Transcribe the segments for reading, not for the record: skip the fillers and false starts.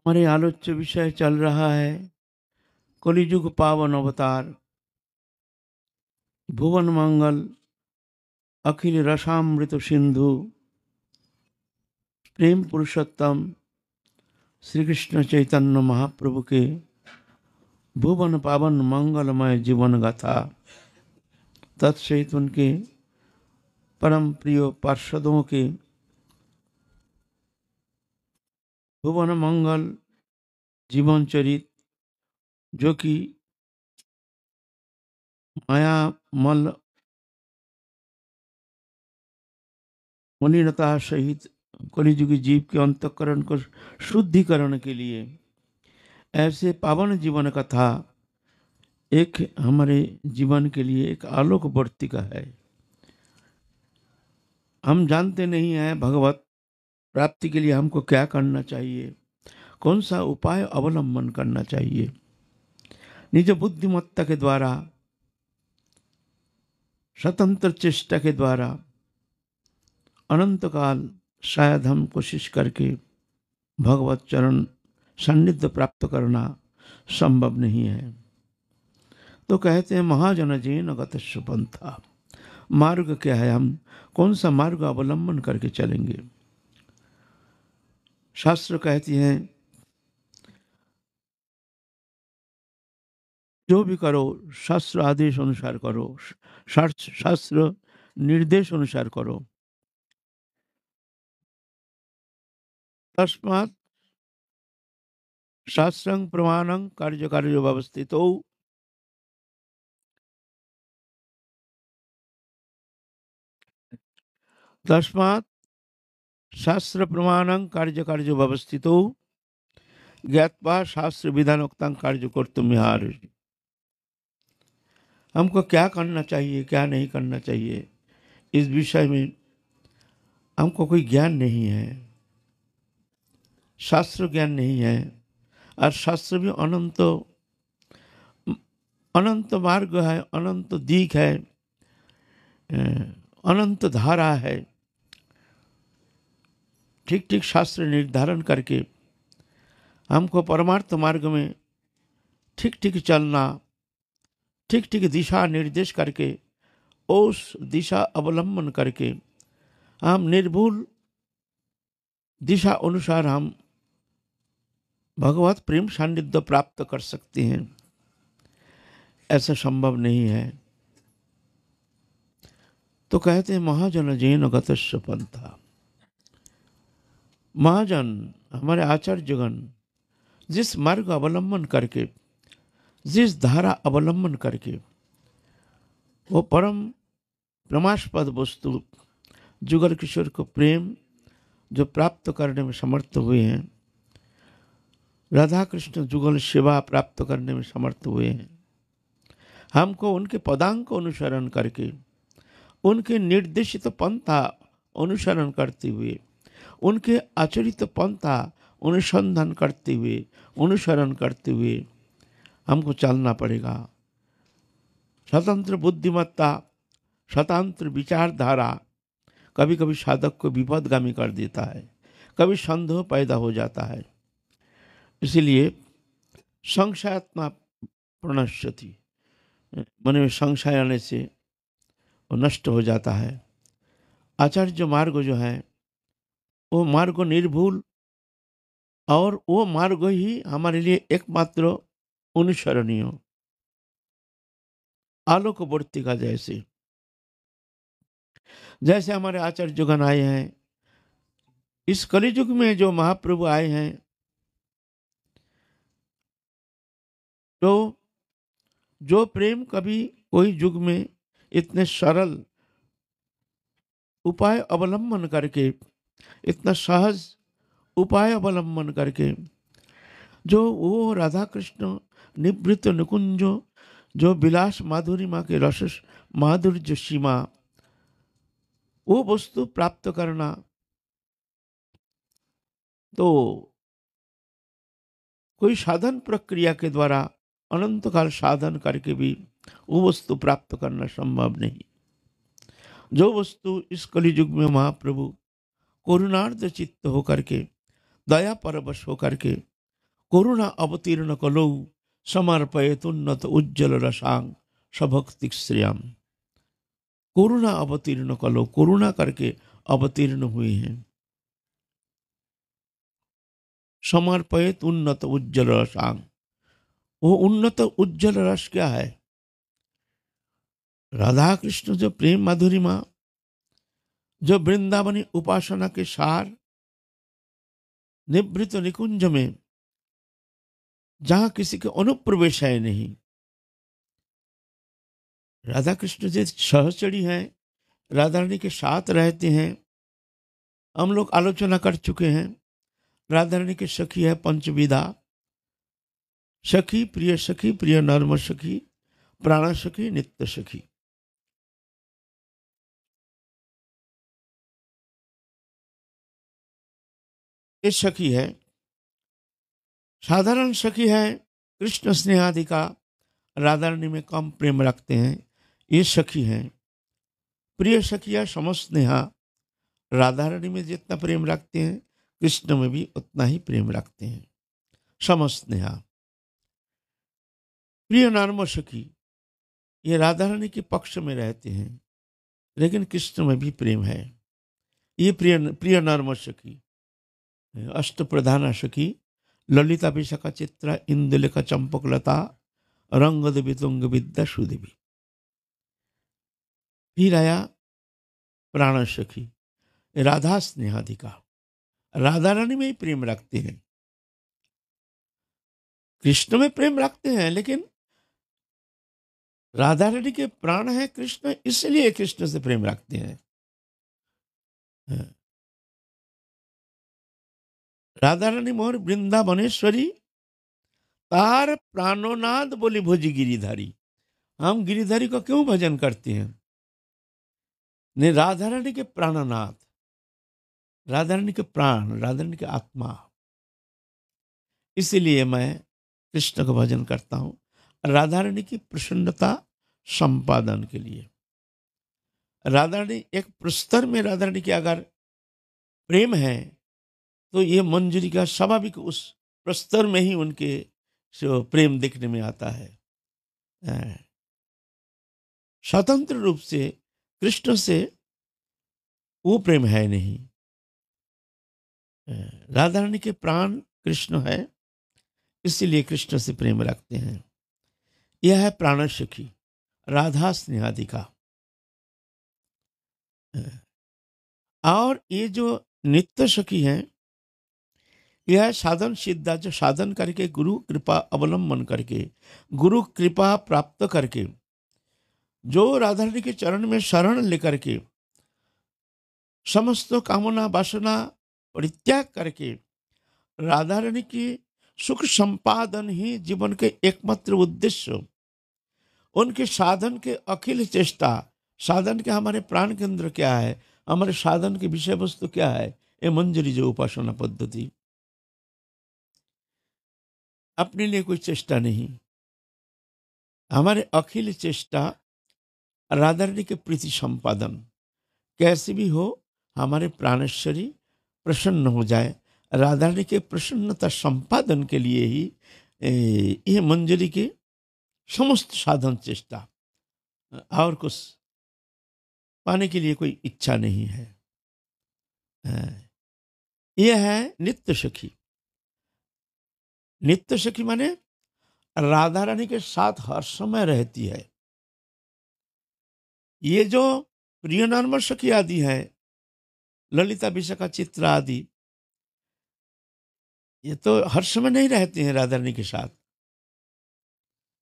हमारे आलोच्य विषय चल रहा है कलिजुग पावन अवतार भुवन मंगल अखिल रसामृत सिंधु प्रेम पुरुषोत्तम श्री कृष्ण चैतन्य महाप्रभु के भुवन पावन मंगलमय जीवन गाथा तत्सहित उनके परम प्रिय पार्षदों के भुवन मंगल जीवन चरित जो कि माया मल मलिनता सहित कलिजुगी जीव के अंतःकरण को शुद्धिकरण के लिए ऐसे पावन जीवन कथा एक हमारे जीवन के लिए एक आलोक वर्तिका है। हम जानते नहीं हैं भगवत प्राप्ति के लिए हमको क्या करना चाहिए, कौन सा उपाय अवलंबन करना चाहिए। निज बुद्धिमत्ता के द्वारा स्वतंत्र चेष्टा के द्वारा अनंत काल शायद हम कोशिश करके भगवत चरण सान्निध्य प्राप्त करना संभव नहीं है। तो कहते हैं महाजन जैन गतस्व पंथा, मार्ग क्या है, हम कौन सा मार्ग अवलंबन करके चलेंगे। शास्त्र कहती हैं जो भी करो शास्त्र आदेश अनुसार करो, शास्त्र निर्देश अनुसार करो। तस्मात् शास्त्रं प्रमाणं कार्य कार्य व्यवस्थितो तस्मात् शास्त्र प्रमाणं कार्य कार्य व्यवस्थितो ज्ञात्वा शास्त्र विधानोक्तं कार्य कर्तुम् अर्हसि। हमको क्या करना चाहिए क्या नहीं करना चाहिए इस विषय में हमको कोई ज्ञान नहीं है, शास्त्र ज्ञान नहीं है। और शास्त्र भी अनंत अनंत मार्ग है, अनंत दिक है, अनंत धारा है। ठीक ठीक शास्त्र निर्धारण करके हमको परमार्थ मार्ग में ठीक ठीक चलना, ठीक ठीक दिशा निर्देश करके उस दिशा अवलंबन करके हम निर्भुल दिशा अनुसार हम भगवत प्रेम सान्निध्य प्राप्त कर सकते हैं। ऐसा संभव नहीं है। तो कहते हैं महाजन जैन गतस्व पंथा, महाजन हमारे आचार्यगण जिस मार्ग अवलंबन करके, जिस धारा अवलंबन करके वो परम प्रमास्पद वस्तु जुगल किशोर को प्रेम जो प्राप्त करने में समर्थ हुए हैं, राधा कृष्ण जुगल सेवा प्राप्त करने में समर्थ हुए हैं, हमको उनके पदांक को अनुसरण करके उनके निर्देशित पंथा अनुसरण करते हुए, उनके आचरित पंथा अनुसंधान करते हुए, अनुसरण करते हुए हमको चलना पड़ेगा। स्वतंत्र बुद्धिमत्ता, स्वतंत्र विचारधारा कभी कभी साधक को विपदगामी कर देता है, कभी संदेह पैदा हो जाता है। इसीलिए संशयात्मा प्रणश्यति, मन में संशय आने से वो नष्ट हो जाता है। आचार्य मार्ग जो है वो मार्ग निर्भुल और वो मार्ग ही हमारे लिए एकमात्र अनुसरणीय आलोक वर्तिका जैसे जैसे हमारे आचार्यगण आए हैं। इस कलियुग में जो महाप्रभु आए हैं तो जो प्रेम कभी कोई युग में इतने सरल उपाय अवलंबन करके, इतना सहज उपाय अवलंबन करके जो वो राधा कृष्ण निवृत्त निकुंजो जो विलास माधुरिमा के रस माधुर्य सीमा वो वस्तु प्राप्त करना, तो कोई साधन प्रक्रिया के द्वारा अनंत काल साधन करके भी वो वस्तु प्राप्त करना संभव नहीं। जो वस्तु इस कलियुग में महाप्रभु करुणार्ध चित्त होकर के, दया परवश होकर के, करुणा अवतीर्ण कलौ समर्पयत उन्नत उज्जवल रसांग सभक्ति श्रियाम। करुणा अवतीर्ण कलो, करुणा करके अवतीर्ण हुए हैं। समर्पयत उन्नत उज्जवल रसांग, वो उन्नत उज्जवल रस क्या है? राधा कृष्ण जो प्रेम माधुरिमा, जो वृंदावनी उपासना के सार, निवृत्त निकुंज में जहां किसी के अनुप्रवेश है नहीं, राधा कृष्ण जो सहचरी हैं, राधा रानी के साथ रहते हैं। हम लोग आलोचना कर चुके हैं। राधा रानी के सखी है पंचविधा, सखी, प्रिय नर्म सखी, प्राण सखी, नित्य सखी। ये सखी है। साधारण सखी है कृष्ण स्नेहादिका, राधा रानी में कम प्रेम रखते हैं, ये सखी हैं। प्रिय सखिया समस्नेहा, राधा रानी में जितना प्रेम रखते हैं कृष्ण में भी उतना ही प्रेम रखते हैं, समस्नेहा। प्रिय नर्म सखी, ये राधा रानी के पक्ष में रहते हैं लेकिन कृष्ण में भी प्रेम है। ये प्रिय प्रिय नर्म सखी, अष्ट प्रधान सखी, ललिता विशाखा चित्रा इंदुलेखा चंपकलता रंग देवी तुंग विद्या सुदेवी। फिर आया प्राण सखी, राधा स्नेहाधिका, राधा रानी में ही प्रेम रखते हैं, कृष्ण में प्रेम रखते हैं, लेकिन राधा रानी के प्राण है कृष्ण, इसलिए कृष्ण से प्रेम रखते हैं। राधा रानी मोहर वृंदावनेश्वरी, तार प्राणोनाद बोली भोजी गिरिधारी। हम गिरिधारी को क्यों भजन करते हैं? ने राधा रानी के प्राणनाथ, राधा रानी के प्राण, राधा रानी के आत्मा, इसीलिए मैं कृष्ण का भजन करता हूं, राधा रानी की प्रसन्नता संपादन के लिए। राधा रानी एक प्रस्तर में, राधा रानी के अगर प्रेम है तो ये मंजरी का स्वाभाविक उस प्रस्तर में ही उनके प्रेम देखने में आता है। स्वतंत्र रूप से कृष्ण से वो प्रेम है नहीं। राधा रानी के प्राण कृष्ण है, इसीलिए कृष्ण से प्रेम रखते हैं। यह है प्राण सखी, राधा स्नेहाधिका। और ये जो नित्य सखी हैं, यह साधन सिद्धा, जो साधन करके गुरु कृपा अवलंबन करके, गुरु कृपा प्राप्त करके, जो राधा रानी के चरण में शरण लेकर के समस्त कामना वासना परित्याग करके राधा रानी की सुख संपादन ही जीवन के एकमात्र उद्देश्य, उनके साधन के अखिल चेष्टा, साधन के हमारे प्राण केंद्र क्या है, हमारे साधन की विषय वस्तु क्या है, ये मंजरी जो उपासना पद्धति, अपने लिए कोई चेष्टा नहीं, हमारे अखिल चेष्टा राधा रानी के प्रीति संपादन, कैसे भी हो हमारे प्राणेश्वरी प्रसन्न हो जाए, राधा रानी के प्रसन्नता संपादन के लिए ही ये मंजरी के समस्त साधन चेष्टा, और कुछ पाने के लिए कोई इच्छा नहीं है। यह है नित्य सखी। नित्य सखी माने राधा रानी के साथ हर समय रहती है। ये जो प्रिय नर्म सखी आदि है, ललिता विशाखा चित्रा आदि, ये तो हर समय नहीं रहते हैं राधा रानी के साथ,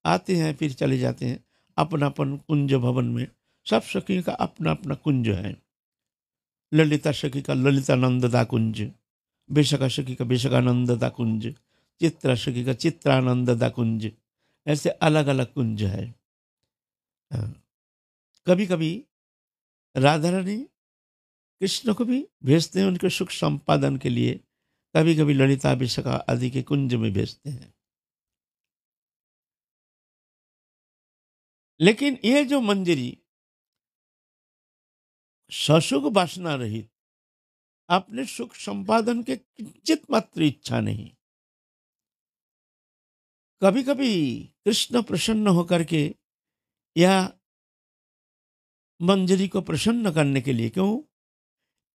आते हैं फिर चले जाते हैं अपना अपन कुंज भवन में। सब सखी का अपना अपना कुंज है। ललिता सखी का ललितानंददा कुंज, विशाखा सखी का विशाखानंददा कुंज, चित्रा सखी का चित्रानंददा कुंज, ऐसे अलग अलग कुंज है। कभी कभी राधा रानी कृष्ण को भी भेजते हैं उनके सुख संपादन के लिए, कभी कभी ललिता विशाखा आदि के कुंज में भेजते हैं। लेकिन ये जो मंजरी ससुख वासना रहित, अपने सुख संपादन के किंचित मात्र इच्छा नहीं, कभी कभी कृष्ण प्रसन्न होकर के या मंजरी को प्रसन्न करने के लिए, क्यों,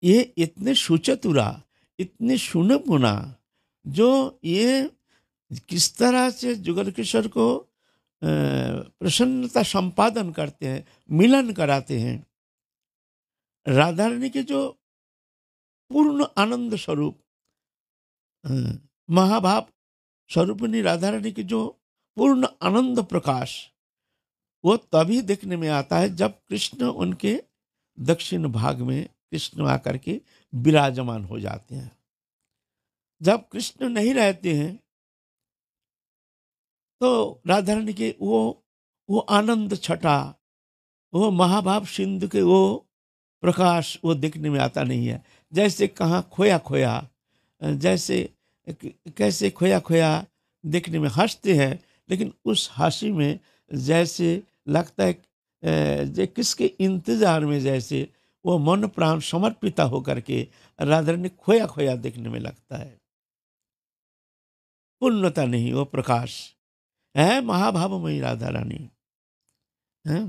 ये इतने सुचतुरा, इतने सुनमुना, जो ये किस तरह से जुगल किशोर को प्रसन्नता संपादन करते हैं, मिलन कराते हैं। राधा रानी के जो पूर्ण आनंद स्वरूप, अ, महाभाव स्वरूपिणी राधा रानी की जो पूर्ण आनंद प्रकाश, वो तभी देखने में आता है जब कृष्ण उनके दक्षिण भाग में कृष्ण आकर के विराजमान हो जाते हैं। जब कृष्ण नहीं रहते हैं तो राधा रानी के वो आनंद छटा, वो महाभाव सिंधु के वो प्रकाश वो देखने में आता नहीं है। जैसे कहाँ खोया खोया, जैसे कैसे खोया खोया देखने में हंसते हैं, लेकिन उस हंसी में जैसे लगता है जे किसके इंतजार में जैसे वो मन प्राण समर्पित होकर के राधा रानी खोया खोया देखने में लगता है। पूर्णता नहीं, वो प्रकाश है महाभावमयी राधा रानी है।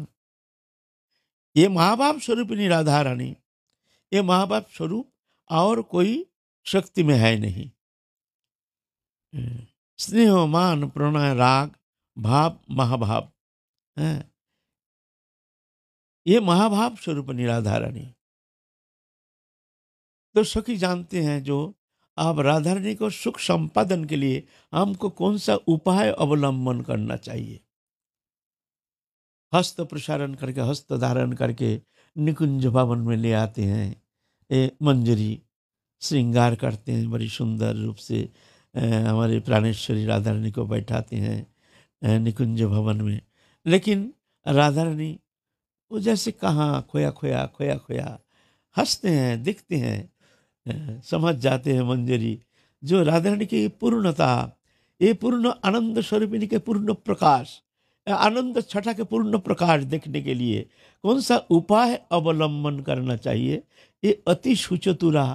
ये महाभाव स्वरूपिणी राधा रानी, ये महाभाव स्वरूप और कोई शक्ति में है नहीं। स्नेह मान प्रणय राग भाव महाभाव है, ये महाभाव स्वरूपिणी राधा रानी। तो सखी जानते हैं, जो आप राधा रानी को सुख संपादन के लिए हमको कौन सा उपाय अवलंबन करना चाहिए। हस्त प्रसारण करके, हस्त धारण करके निकुंज भवन में ले आते हैं, ये मंजरी श्रृंगार करते हैं, बड़ी सुंदर रूप से हमारे प्राणेश्वरी राधा रानी को बैठाते हैं निकुंज भवन में। लेकिन राधा रानी वो जैसे कहाँ खोया खोया खोया खोया हंसते हैं, दिखते हैं, समझ जाते हैं मंजरी, जो राधा रानी की पूर्णता, ये पूर्ण आनंद स्वरूपिणी के पूर्ण प्रकाश, आनंद छठा के पूर्ण प्रकाश देखने के लिए कौन सा उपाय अवलंबन करना चाहिए, ये अति सुचतुरा,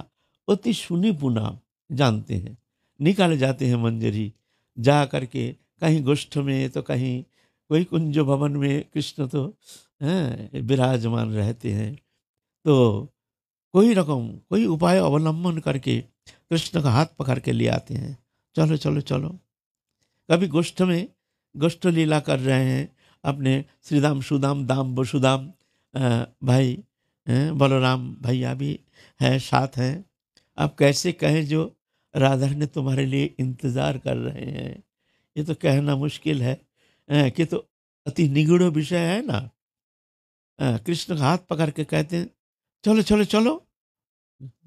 अति सुनिपुना जानते हैं। निकाले जाते हैं मंजरी, जा करके कहीं गोष्ठ में तो कहीं कोई कुंज भवन में कृष्ण तो विराजमान रहते हैं। तो कोई रकम कोई उपाय अवलंबन करके कृष्ण का हाथ पकड़ के ले आते हैं, चलो चलो चलो। कभी गोष्ठ में गोष्ठ लीला कर रहे हैं, अपने श्रीदाम सुदाम दाम वसुदाम भाई बलराम भैया भी हैं, साथ हैं। आप कैसे कहें जो राधा ने तुम्हारे लिए इंतजार कर रहे हैं, ये तो कहना मुश्किल है कि तो अति निगूढ़ विषय है ना। कृष्ण का हाथ पकड़ के कहते हैं, चलो चलो चलो,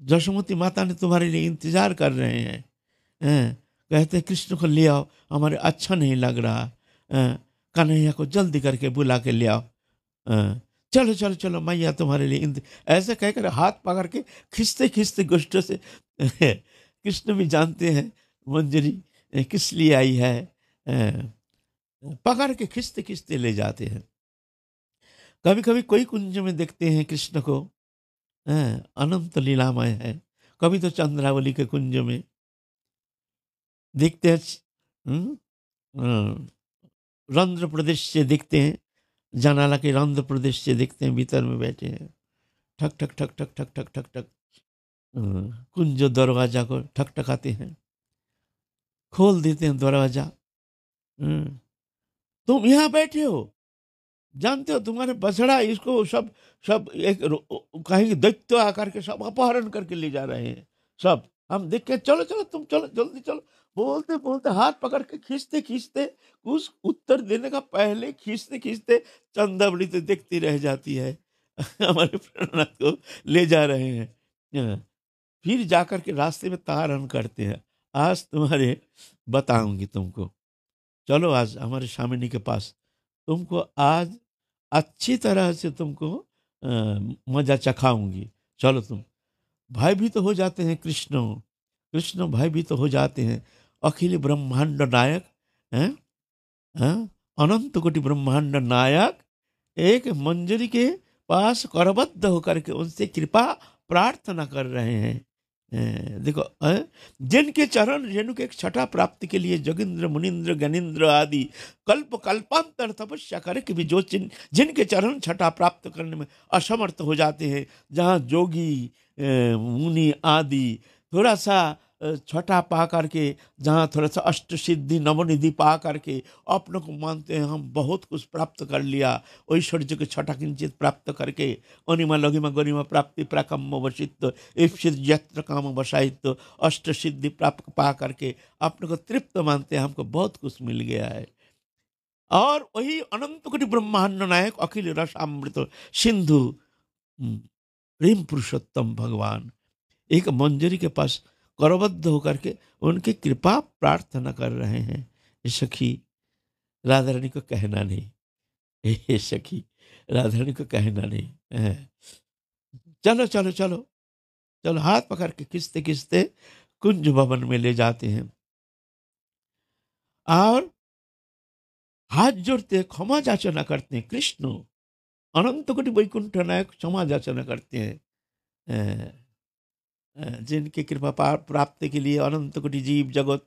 जशोमती माता ने तुम्हारे लिए इंतजार कर रहे हैं। कहते हैं कृष्ण को ले आओ, हमारे अच्छा नहीं लग रहा, कन्हैया को जल्दी करके बुला के ले आओ, चलो चलो चलो मैया तुम्हारे लिए ऐसे कहकर हाथ पकड़ के खींचते खींचते गोष्ठों से कृष्ण भी जानते हैं मंजरी किस लिए आई है, पकड़ के खींचते खींचते ले जाते हैं। कभी कभी कोई कुंज में देखते हैं कृष्ण को, अनंत लीलामय है। कभी तो चंद्रावली के कुंज में देखते हैं, रंध्र प्रदेश से दिखते हैं, जानाला के रंध्र प्रदेश से दिखते हैं, भीतर में बैठे हैं, ठक ठक ठक ठक ठक ठक ठक ठक कुंज दरवाजा को ठकठकाते हैं, खोल देते हैं दरवाजा। तुम यहाँ बैठे हो, जानते हो तुम्हारे बछड़ा इसको सब सब एक कहीं दैत्य आकर के सब अपहरण करके ले जा रहे हैं। सब हम देख के चलो चलो तुम चलो जल्दी चलो, बोलते बोलते हाथ पकड़ के खींचते खींचते, उस उत्तर देने का पहले खींचते खींचते चंदावली तो देखती रह जाती है हमारे प्राणनाथ को ले जा रहे हैं। फिर जाकर के रास्ते में तारण करते हैं, आज तुम्हारे बताऊंगी तुमको, चलो आज हमारे स्वामिनी के पास, तुमको आज अच्छी तरह से तुमको मजा चखाऊंगी, चलो तुम। भयभीत हो जाते हैं कृष्ण, कृष्ण भयभीत हो जाते हैं। अखिल ब्रह्मांड नायक हैं, अनंत कोटि ब्रह्मांड नायक एक मंजरी के पास करबद्ध होकर के उनसे कृपा प्रार्थना कर रहे हैं। देखो, जिनके चरण रेणु के छठा प्राप्ति के लिए जोगिंद्र मुनिंद्र गणेन्द्र आदि कल्प कल्पांतर तपस्या करे कि भी जो जिनके चरण छठा प्राप्त करने में असमर्थ हो जाते हैं, जहाँ जोगी मुनि आदि थोड़ा सा छठा पा करके, जहाँ थोड़ा सा अष्ट सिद्धि नवनिधि पा करके अपने को मानते हैं हम बहुत कुछ प्राप्त कर लिया, ऐश्वर्य के छठा किंचित प्राप्त करके अनिमा लघिमा गरिमा प्राप्ति प्राकम्म वशित्व ईप्सित यत्र काम वसायित्व अष्ट सिद्धि प्राप्त पा करके अपने को तृप्त मानते हैं, हमको बहुत कुछ मिल गया है। और वही अनंत कोटि ब्रह्मांड नायक अखिल रस अमृत सिंधु प्रेम पुरुषोत्तम भगवान एक मंजरी के पास करबद्ध होकर के उनकी कृपा प्रार्थना कर रहे हैं। ये सखी राधा रानी को कहना नहीं, ये सखी राधा रानी को कहना नहीं है। चलो चलो चलो चलो, हाथ पकड़ के खींचते खींचते कुंज भवन में ले जाते हैं और हाथ जोड़ते क्षमा याचना करते हैं। कृष्ण अनंत कोटि वैकुंठ नायक क्षमा याचना करते हैं। जिनकी कृपा प्राप्ति के लिए अनंत कोटि जीव जगत,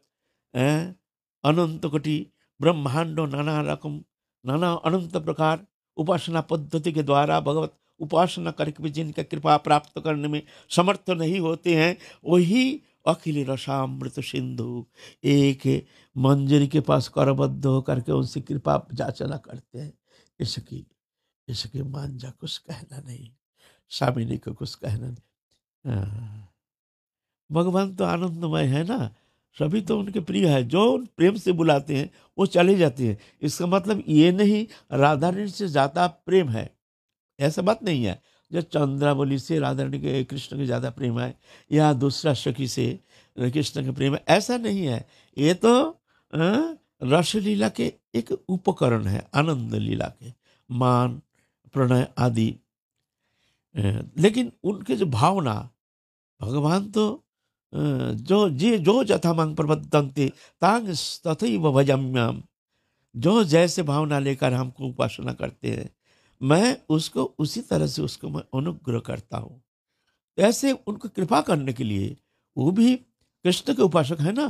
अनंत कोटि ब्रह्मांडों नाना रकम नाना अनंत प्रकार उपासना पद्धति के द्वारा भगवत उपासना करके भी जिनका कृपा प्राप्त करने में समर्थ नहीं होते हैं, वही अखिल रसामृत सिंधु एक मंजरी के पास करबद्ध होकर के उनसे कृपा याचना करते हैं। इसकी मांझा कुछ कहना नहीं, स्वामिनी को कुछ कहना नहीं। भगवान तो आनंदमय है ना, सभी तो उनके प्रिय है, जो प्रेम से बुलाते हैं वो चले जाते हैं। इसका मतलब ये नहीं राधा रानी से ज़्यादा प्रेम है, ऐसा बात नहीं है। जो चंद्रावली से राधा रानी के कृष्ण के ज़्यादा प्रेम है या दूसरा सखी से कृष्ण के प्रेम है, ऐसा नहीं है। ये तो रसलीला के एक उपकरण है, आनंद लीला के मान प्रणय आदि। लेकिन उनके जो भावना, भगवान तो जो जथा मांग प्रबद्धंते तांग तथैव भजाम्याम, जो जैसे भावना लेकर हमको उपासना करते हैं, मैं उसको उसी तरह से उसको मैं अनुग्रह करता हूँ। ऐसे उनको कृपा करने के लिए, वो भी कृष्ण के उपासक है ना,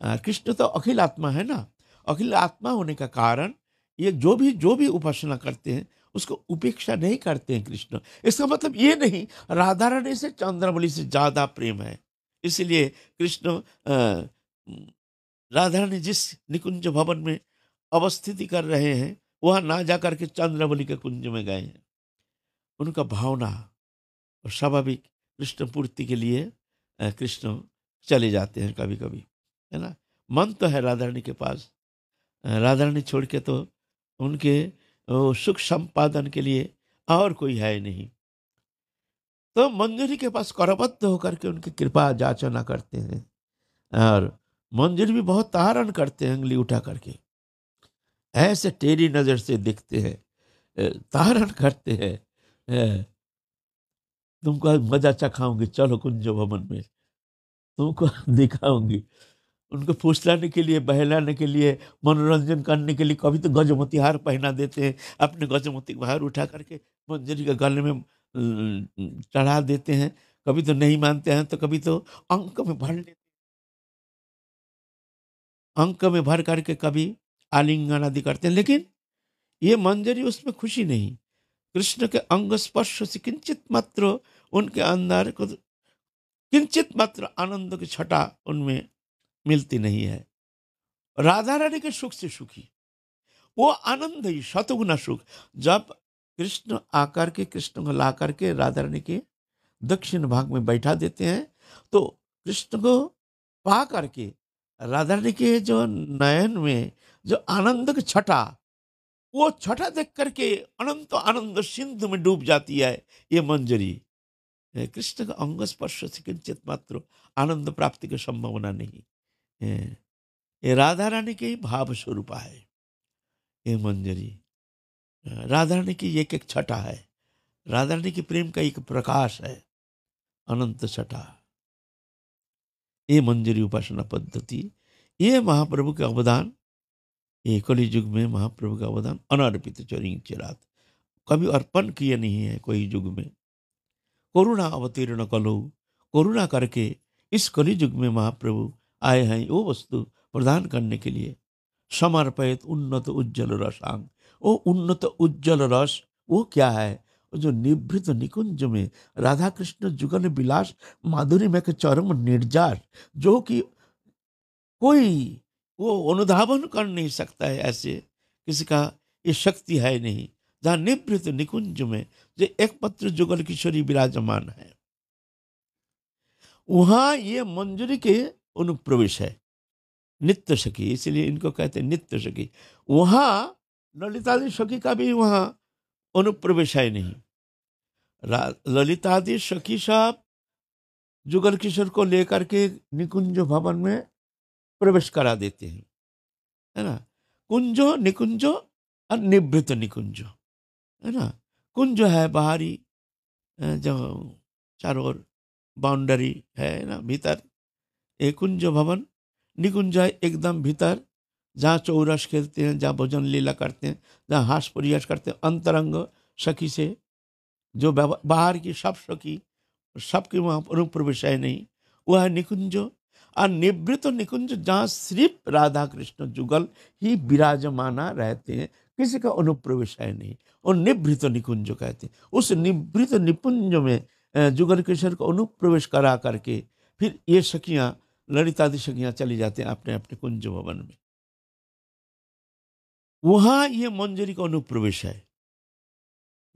कृष्ण तो अखिल आत्मा है ना, अखिल आत्मा होने का कारण ये जो भी उपासना करते हैं उसको उपेक्षा नहीं करते हैं कृष्ण। इसका मतलब ये नहीं राधा रानी से चंद्रमणि से ज्यादा प्रेम है। इसलिए कृष्ण राधा रानी जिस निकुंज भवन में अवस्थिति कर रहे हैं, वहां ना जाकर के चंद्रमणि के कुंज में गए हैं। उनका भावना और स्वाभाविक कृष्ण पूर्ति के लिए कृष्ण चले जाते हैं कभी कभी, है ना। मन तो है राधा रानी के पास, राधा रानी छोड़ के तो उनके सुख संपादन के लिए और कोई है नहीं। तो मंजरी के पास करबद्ध होकर के उनकी कृपा याचना करते हैं, और मंजरी भी बहुत तारण करते हैं, उंगली उठा करके ऐसे टेढ़ी नजर से देखते हैं, तारण करते हैं। तुमको आज मजा चखाऊंगी, चलो कुंज भवन में तुमको दिखाऊंगी। उनको फुसलाने के लिए, बहलाने के लिए, मनोरंजन करने के लिए कभी तो गजमती हार पहना देते हैं, अपने गजमती हार उठा करके मंजरी के गले में चढ़ा देते हैं। कभी तो नहीं मानते हैं तो कभी तो अंक में भर लेते, अंक में भर करके कभी आलिंगन आदि करते हैं। लेकिन ये मंजरी उसमें खुशी नहीं, कृष्ण के अंग स्पर्श से किंचित मात्र उनके अंदर को किंचित मात्र आनंद की छटा उनमें मिलती नहीं है। राधा रानी के सुख से सुखी, वो आनंद ही शतगुना सुख। जब कृष्ण आकर के, कृष्ण को ला करके राधा रानी के दक्षिण भाग में बैठा देते हैं, तो कृष्ण को पा करके राधा रानी के जो नयन में जो आनंद की छटा, वो छटा देख करके अनंत आनंद सिंधु में डूब जाती है ये मंजरी। कृष्ण का अंग स्पर्श से किंचित मात्र आनंद प्राप्ति की संभावना नहीं है। ये राधा रानी के ही भाव स्वरूप है ये मंजरी। राधा रानी की एक एक छटा है, राधा रानी की प्रेम का एक प्रकाश है, अनंत छटा। ये मंजरी उपासना पद्धति, ये महाप्रभु के अवदान, ये कलि युग में महाप्रभु का अवदान अनर्पित चरिंग चिरात। कभी अर्पण किए नहीं है कोई युग में। करुणा अवतीर्ण कलो, करुणा करके इस कलि युग में महाप्रभु आए हैं वो वस्तु प्रदान करने के लिए। समर्पित उन्नत उज्जवल रसांग, वो उन्नत उज्जवल रस वो क्या है? वो जो निभृत निकुंज में राधा कृष्ण जुगल विलास माधुरी में के चरम निर्जार, जो कि कोई वो अनुधावन कर नहीं सकता है, ऐसे किसी का ये शक्ति है नहीं। जहाँ निभृत निकुंज में जो एक पत्र जुगल किशोरी विराजमान है, वहां ये मंजरी के अनुप्रवेश है। नित्य सखी, इसलिए इनको कहते हैं नित्य सखी। वहां ललितादि सखी का भी वहां अनुप्रवेश है नहीं। ललितादि सखी साहब जुगल किशोर को लेकर के निकुंज भवन में प्रवेश करा देते हैं, है ना। कुंजो निकुंजो और निवृत्त निकुंजो, है ना। कुंज है बाहरी, जो चारों ओर बाउंड्री है ना भीतर, एक कुंज भवन। निकुंज है एकदम भीतर, जहाँ चौरस खेलते हैं, जहाँ भोजन लीला करते हैं, जहाँ हास प्रयास करते हैं अंतरंग सखी से। जो बाहर की सब सखी, सबके वहाँ अनुप्रवेश है नहीं, वह है निकुंजो। और निवृत्त निकुंज, जहाँ सिर्फ राधा कृष्ण जुगल ही विराजमाना रहते हैं, किसी का अनुप्रवेश है नहीं, और निवृत्त निकुंज कहते हैं। उस निवृत्त निकुंज में जुगल किशोर को अनुप्रवेश करा करके फिर ये सखियां, ललितादि सखियां चली जाते हैं अपने अपने कुंज भवन में। वहां ये मंजरी का अनुप्रवेश है।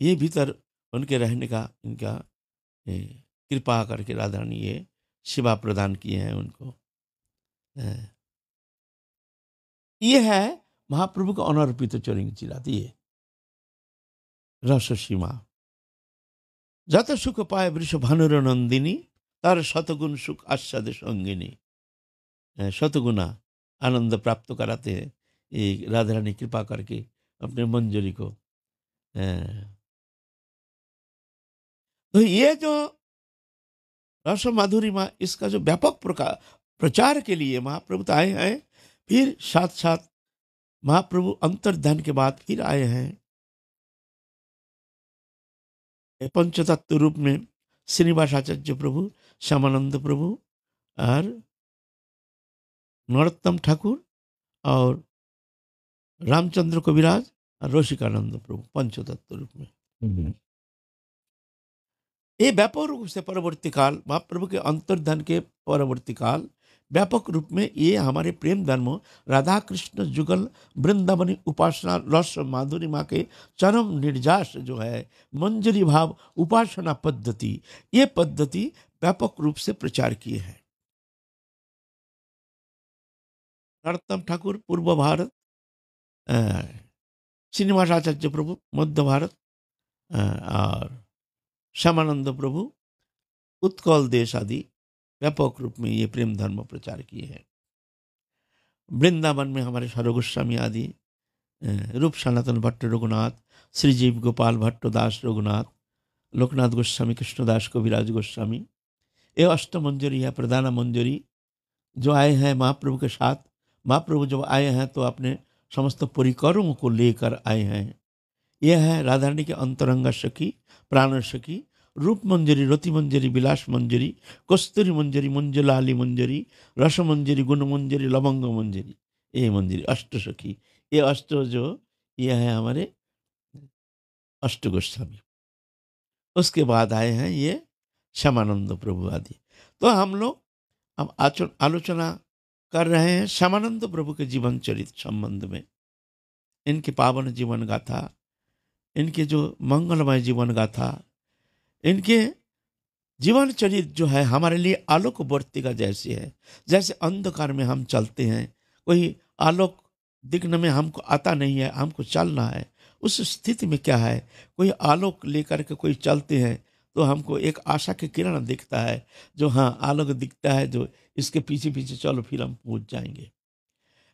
ये भीतर उनके रहने का, इनका कृपा करके राधा रानी ये शिवा प्रदान किए हैं उनको। ये है महाप्रभु का अनर्पित चरिंग चिरात, ये रस सीमा। যত সুখ পায় বৃষভানুর নন্দিনী, তার শতগুণ सुख आस्वाद संगिनी। शतगुना आनंद प्राप्त कराते हैं ये राधा रानी कृपा करके अपने मंजरी को। तो ये जो रस माधुरिमा, इसका जो व्यापक प्रचार के लिए महाप्रभु तो आए हैं, फिर साथ साथ महाप्रभु अंतर्ध्यान के बाद फिर आए हैं पंचतत्व रूप में। श्रीनिवास आचार्य प्रभु, श्यामानंद प्रभु और नरोत्तम ठाकुर और रामचंद्र कविराज और रसिकानंद प्रभु, पंचतत्व रूप में। ये व्यापक रूप से परवर्ती काल, महाप्रभु के अंतर्ध्यान के परवर्ती काल व्यापक रूप में ये हमारे प्रेम धर्म राधा कृष्ण जुगल वृंदावनी उपासना रस माधुरिमा के चरम निर्जास जो है मंजरी भाव उपासना पद्धति, ये पद्धति व्यापक रूप से प्रचार किए हैं। नरोत्तम ठाकुर पूर्व भारत, श्रीनिवास आचार्य प्रभु मध्य भारत, और श्यामानंद प्रभु उत्कल देश आदि व्यापक रूप में ये प्रेम धर्म प्रचार किए हैं। वृंदावन में हमारे सरो गोस्वामी आदि, रूप सनातन भट्ट रघुनाथ, श्रीजीव गोपाल भट्ट दास रघुनाथ, लोकनाथ गोस्वामी, कृष्णदास कविराज गोस्वामी, ये अष्ट मंजरी है, प्रधान मंजरी जो आए हैं महाप्रभु के साथ। महाप्रभु जब आए हैं तो अपने समस्त परिकरों को लेकर आए हैं। यह है राधा रानी के अंतरंगा सखी, प्राण सखी, रूप मंजरी, रति मंजरी, विलास मंजरी, कस्तूरी मंजरी, मंजुलाली मंजरी, रस मंजरी, गुण मंजरी, लवंग मंजरी, ये मंजरी अष्ट सखी। ये अष्ट जो ये है हमारे अष्ट गोस्वामी। उसके बाद आए हैं ये श्यामानंद प्रभु आदि। तो हम लोग अब आलोचना कर रहे हैं श्यामानंद प्रभु के जीवन चरित्र संबंध में, इनके पावन जीवन गाथा, इनके जो मंगलमय जीवन गाथा, इनके जीवन चरित्र जो है हमारे लिए आलोक वर्तिका जैसे है। जैसे अंधकार में हम चलते हैं, कोई आलोक दिखने में हमको आता नहीं है, हमको चलना है। उस स्थिति में क्या है, कोई आलोक लेकर के कोई चलते हैं तो हमको एक आशा की किरण दिखता है, जो हाँ आलोक दिखता है, जो इसके पीछे पीछे चलो फिर हम पहुंच जाएंगे।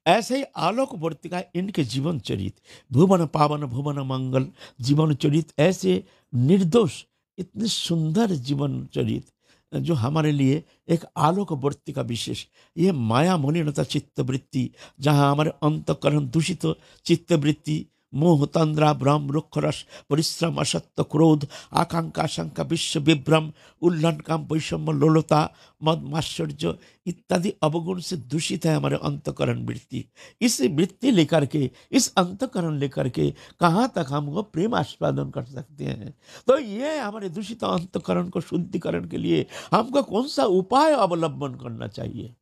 ऐसे ही आलोक वर्तिका इनके जीवन चरित्र, भुवन पावन भुवन मंगल जीवन चरित्र, ऐसे निर्दोष इतने सुंदर जीवन चरित्र जो हमारे लिए एक आलोक वर्तिका विशेष। ये माया मलिनता चित्तवृत्ति, जहाँ हमारे अंतकरण दूषित चित्तवृत्ति मोह तंद्रा भ्रम रुक्ष रस परिश्रम असत्य क्रोध आकांक्षा शंका विश्व विभ्रम उल्लंघन काम वैषम्य लोलता मद माश्चर्य इत्यादि अवगुण से दूषित है हमारे अंतकरण वृत्ति। इस वृत्ति लेकर के, इस अंतकरण लेकर के कहाँ तक हम वो प्रेम आस्वादन कर सकते हैं? तो ये हमारे दूषित अंतकरण को शुद्धिकरण के लिए हमको कौन सा उपाय अवलंबन करना चाहिए,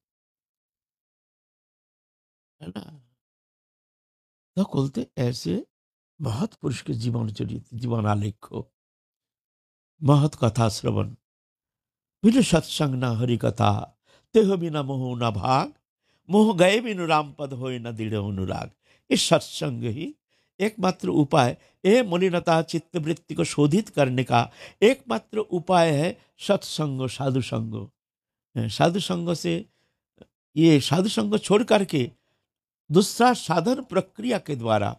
है ना? तो बोलते ऐसे महत पुरुष के जीवन चरित्र, जीवन आलेखो, महत कथा श्रवण, बिनु सत्संग न हरि कथा, तेह बिना मोह न भाग, मोह गए बिनु राम पद होए न दृढ़ अनुराग। इस सत्संग ही एकमात्र उपाय, ये मलिनता चित्त वृत्ति को शोधित करने का एकमात्र उपाय है सत्संग, साधु संग। साधु संग से, ये साधु संग छोड़ करके दूसरा साधन प्रक्रिया के द्वारा,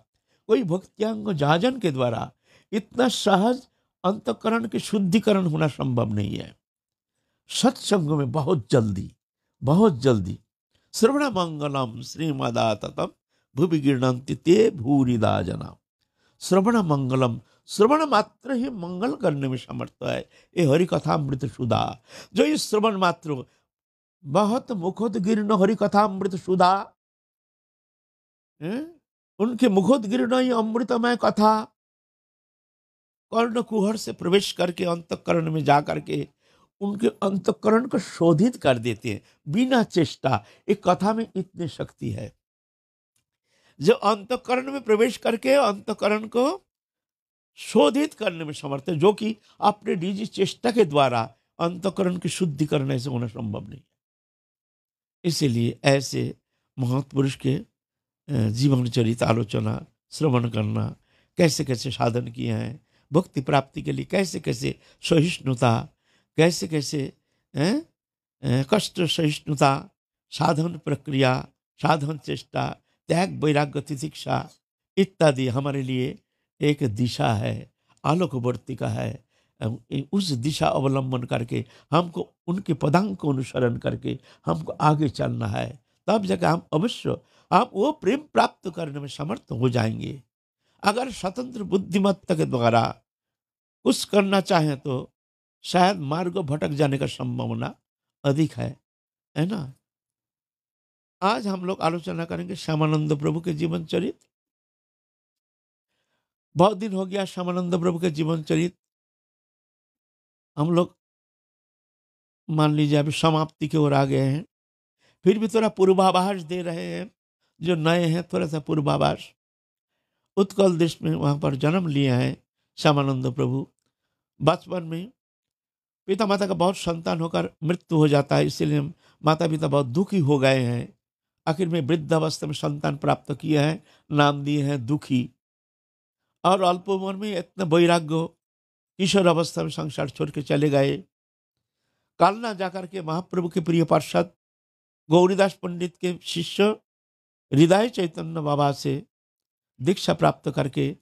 कोई भक्त्यांग जाजन के द्वारा इतना सहज अंतकरण के शुद्धिकरण होना संभव नहीं है। सत्संग में बहुत जल्दी श्रवण मंगलम श्रीमदाततम भुवि गृह्णन्ति ते भूरिदा जना। श्रवण मंगलम, श्रवण मात्र ही मंगल करने में समर्थ है। ये हरि कथामृत सुधा, जो इस श्रवण मात्र, बहुत मुखोद्गीर्ण हरि कथामृत सुधा, उनके मुखोद्गीर्ण ही अमृतमय कथा कर्ण कुहर से प्रवेश करके अंतःकरण में जा करके उनके अंतःकरण को शोधित कर देते हैं बिना चेष्टा। एक कथा में इतनी शक्ति है, जो अंतःकरण में प्रवेश करके अंतःकरण को शोधित करने में समर्थ है, जो कि अपने निजी चेष्टा के द्वारा अंतःकरण की शुद्धिकरण ऐसे होना संभव नहीं। इसीलिए ऐसे महापुरुष के जीवन चरित आलोचना श्रवण करना, कैसे कैसे साधन किए हैं भक्ति प्राप्ति के लिए, कैसे कैसे सहिष्णुता, कैसे कैसे कष्ट सहिष्णुता, साधन प्रक्रिया, साधन चेष्टा, त्याग वैराग्य तितिक्षा इत्यादि हमारे लिए एक दिशा है, आलोकवर्तिका है। उस दिशा अवलंबन करके हमको उनके पदांक को अनुसरण करके हमको आगे चलना है, तब जगह हम अवश्य आप वो प्रेम प्राप्त करने में समर्थ हो जाएंगे। अगर स्वतंत्र बुद्धिमत्ता के द्वारा कुछ करना चाहें तो शायद मार्ग भटक जाने का संभावना अधिक है ना। आज हम लोग आलोचना करेंगे श्यामानंद प्रभु के जीवन चरित्र। बहुत दिन हो गया श्यामानंद प्रभु के जीवन चरित्र हम लोग मान लीजिए अभी समाप्ति की ओर आ गए हैं, फिर भी थोड़ा पूर्वाभास दे रहे हैं। जो नए हैं थोड़ा सा पूर्वाभास। उत्कल देश में वहां पर जन्म लिया है श्यामानंद प्रभु। बचपन में पिता माता का बहुत संतान होकर मृत्यु हो जाता है, इसीलिए माता पिता बहुत दुखी हो गए हैं। आखिर में वृद्धावस्था में संतान प्राप्त किया है, नाम दिए हैं दुखी। और अल्प उम्र में इतना वैराग्य, किशोर अवस्था में संसार छोड़ के चले गए। कालना जाकर के महाप्रभु के प्रिय पार्षद गौरीदास पंडित के शिष्य हृदय चैतन्य बाबा से दीक्षा प्राप्त करके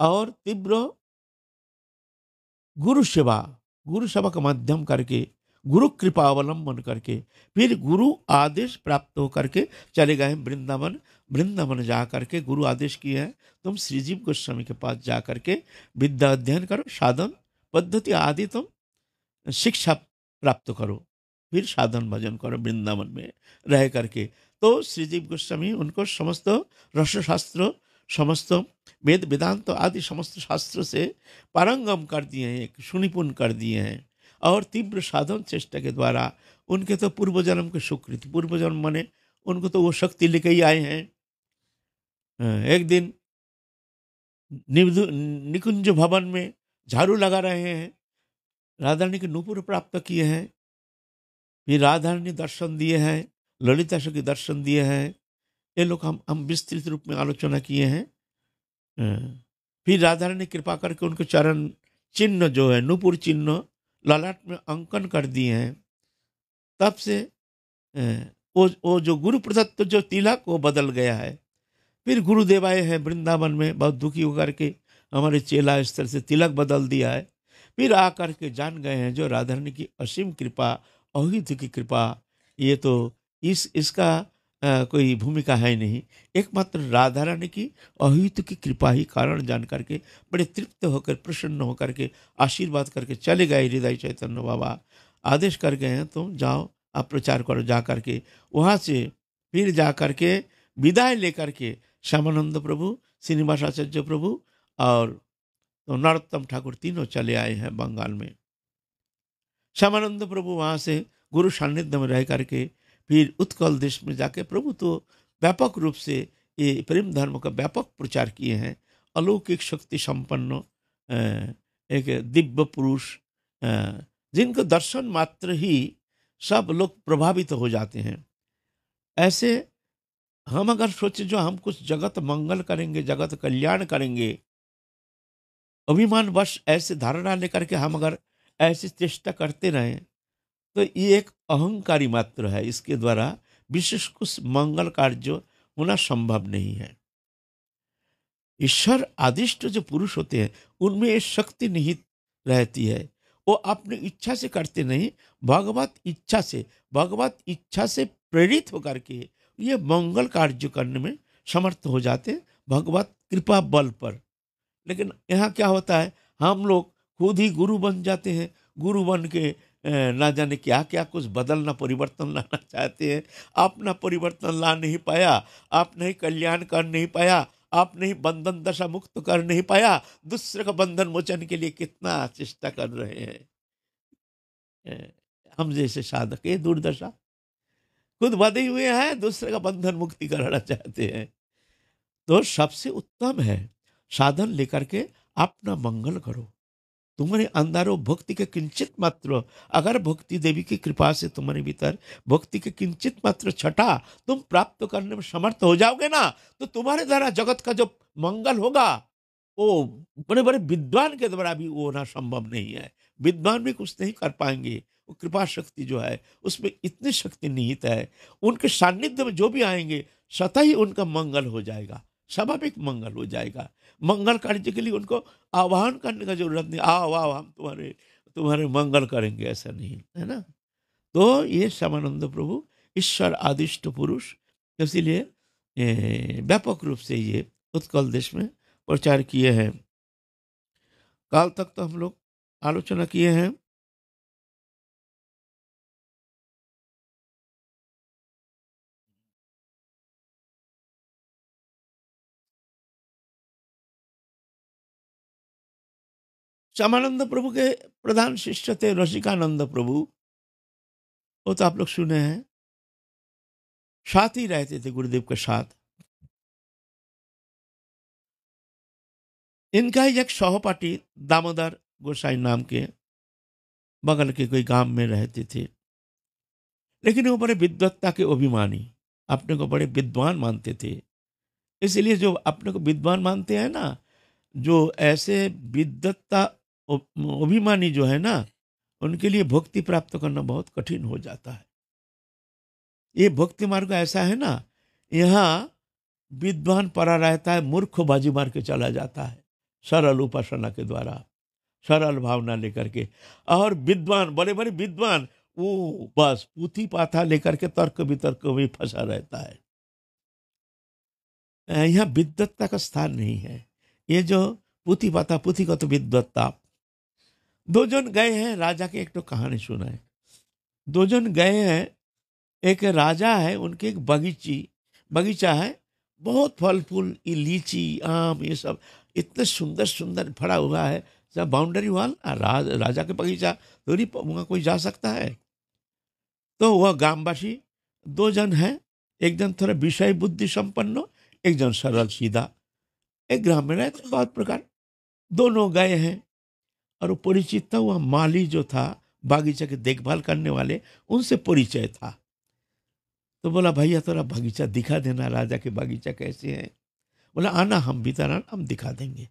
और तीव्र गुरु सेवा का माध्यम करके, गुरु कृपा अवलंबन करके फिर गुरु आदेश प्राप्त होकर के चले गए वृंदावन। वृंदावन जा करके गुरु आदेश किए हैं, तुम श्रीजीव गोस्वामी के पास जा करके विद्या अध्ययन करो, साधन पद्धति आदि तुम शिक्षा प्राप्त करो, फिर साधन भजन करो वृंदावन में रह करके। तो श्रीजीव गोस्वामी उनको समस्त रसशास्त्र, समस्त वेद वेदांत आदि समस्त शास्त्र से पारंगम कर दिए हैं, एक सुनिपुण कर दिए हैं। और तीव्र साधन चेष्टा के द्वारा उनके तो पूर्व जन्म के सुकृत, पूर्व जन्म माने उनको तो वो शक्ति लेके ही आए हैं। एक दिन निकुंज भवन में झाड़ू लगा रहे हैं, राधारानी के नूपुर प्राप्त किए हैं, फिर राधारानी दर्शन दिए हैं, ललिता सखी दर्शन दिए हैं। ये लोग हम विस्तृत रूप में आलोचना किए हैं। फिर राधारानी कृपा करके उनके चरण चिन्ह जो है नूपुर चिन्ह ललाट में अंकन कर दिए हैं। तब से वो जो गुरु प्रदत्त जो तिलक वो बदल गया है। फिर गुरुदेव आए हैं वृंदावन में, बहुत दुखी होकर के हमारे चेला इस तरह से तिलक बदल दिया है। फिर आकर के जान गए हैं जो राधारानी की असीम कृपा, अहित की कृपा, ये तो इसका कोई भूमिका है नहीं, एकमात्र राधा रानी की अहित की कृपा ही कारण जान करके बड़े तृप्त होकर प्रसन्न होकर के आशीर्वाद करके चले गए। हृदय चैतन्य बाबा आदेश कर गए हैं, तुम जाओ, आप प्रचार करो जा करके। वहाँ से फिर जा करके विदाई लेकर के श्यामानंद प्रभु, श्रीनिवासाचार्य प्रभु और तो नरोत्तम ठाकुर तीनों चले आए हैं बंगाल में। श्यामानंद प्रभु वहाँ से गुरु सान्निध्य में रह करके फिर उत्कल देश में जाके प्रभु तो व्यापक रूप से ये प्रेम धर्म का व्यापक प्रचार किए हैं। अलौकिक शक्ति संपन्न एक दिव्य पुरुष, जिनको दर्शन मात्र ही सब लोग प्रभावित हो जाते हैं। ऐसे हम अगर सोचे जो हम कुछ जगत मंगल करेंगे, जगत कल्याण करेंगे, अभिमान वश ऐसे धारणा लेकर के हम अगर ऐसी चेष्टा करते रहें तो ये एक अहंकारी मात्र है। इसके द्वारा विशेष कुछ मंगल कार्य होना संभव नहीं है। ईश्वर आदिष्ट जो पुरुष होते हैं उनमें ये शक्ति निहित रहती है। वो अपनी इच्छा से करते नहीं, भगवत इच्छा से प्रेरित होकर के ये मंगल कार्य करने में समर्थ हो जाते हैं भगवत कृपा बल पर। लेकिन यहाँ क्या होता है, हम लोग खुद ही गुरु बन जाते हैं। गुरु बन के ना जाने क्या क्या कुछ बदलना, परिवर्तन लाना चाहते हैं। अपना परिवर्तन ला नहीं पाया, आप नहीं कल्याण कर नहीं पाया, आप नहीं बंधन दशा मुक्त कर नहीं पाया, दूसरे का बंधन मोचन के लिए कितना चेष्टा कर रहे हैं। हम जैसे साधक ये दुर्दशा, खुद बंधे हुए हैं, दूसरे का बंधन मुक्ति कराना चाहते हैं। तो सबसे उत्तम है साधन लेकर के अपना मंगल करो। तुम्हारे अंदर भक्ति के किंचित मात्र, अगर भक्ति देवी की कृपा से तुम्हारे भीतर भक्ति के किंचित मात्र छटा तुम प्राप्त करने में समर्थ हो जाओगे ना, तो तुम्हारे द्वारा जगत का जो मंगल होगा वो बड़े बड़े विद्वान के द्वारा भी वो होना संभव नहीं है। विद्वान भी कुछ नहीं कर पाएंगे। वो कृपा शक्ति जो है उसमें इतनी शक्ति निहित है, उनके सानिध्य में जो भी आएंगे स्वतः ही उनका मंगल हो जाएगा, स्वाभाविक मंगल हो जाएगा। मंगल कार्य के लिए उनको आह्वान करने का जरूरत नहीं, आओ आओ हम तुम्हारे मंगल करेंगे, ऐसा नहीं है ना। तो ये श्यामानंद प्रभु ईश्वर आदिष्ट पुरुष, इसीलिए व्यापक रूप से ये उत्कल देश में प्रचार किए हैं। काल तक तो हम लोग आलोचना किए हैं। श्यामानंद प्रभु के प्रधान शिष्य थे रसिकानंद प्रभु, वो तो आप लोग सुने हैं, साथ ही रहते थे गुरुदेव के साथ। इनका ही एक सहपाठी दामोदर गोसाई नाम के बगल के कोई गांव में रहते थे, लेकिन वो बड़े विद्वत्ता के अभिमानी, अपने को बड़े विद्वान मानते थे। इसलिए जो अपने को विद्वान मानते हैं ना, जो ऐसे विद्वत्ता अभिमानी जो है ना, उनके लिए भक्ति प्राप्त करना बहुत कठिन हो जाता है। ये भक्ति मार्ग ऐसा है ना, यहाँ विद्वान परा रहता है, मूर्ख बाजी मार के चला जाता है सरल उपासना के द्वारा, सरल भावना लेकर के। और विद्वान, बड़े बड़े विद्वान, वो बस पुथी पाथा लेकर के तर्क वितर्क में फंसा रहता है। यहाँ विद्वत्ता का स्थान नहीं है। ये जो पुथी पाथा, पुथी का तो विद्वत्ता। दो जन गए हैं राजा के, एक तो कहानी सुना है। दो जन गए हैं, एक राजा है, उनके एक बगीचा है, बहुत फल फूल, ये लीची आम ये सब इतने सुंदर सुंदर फड़ा हुआ है, सब बाउंड्री वाल। राजा के बगीचा थोड़ी वहाँ कोई जा सकता है। तो वह ग्रामवासी दो जन हैं, एक जन थोड़ा विषय बुद्धि संपन्न, एक जन सरल सीधा। एक ग्राम में रहते बहुत प्रकार। दोनों गए हैं और वो परिचित था, वह माली जो था बागीचा की देखभाल करने वाले, उनसे परिचय था। तो बोला भैया थोड़ा बगीचा दिखा देना, राजा के बगीचा कैसे है। बोला आना, हम भीतर आना, हम दिखा देंगे,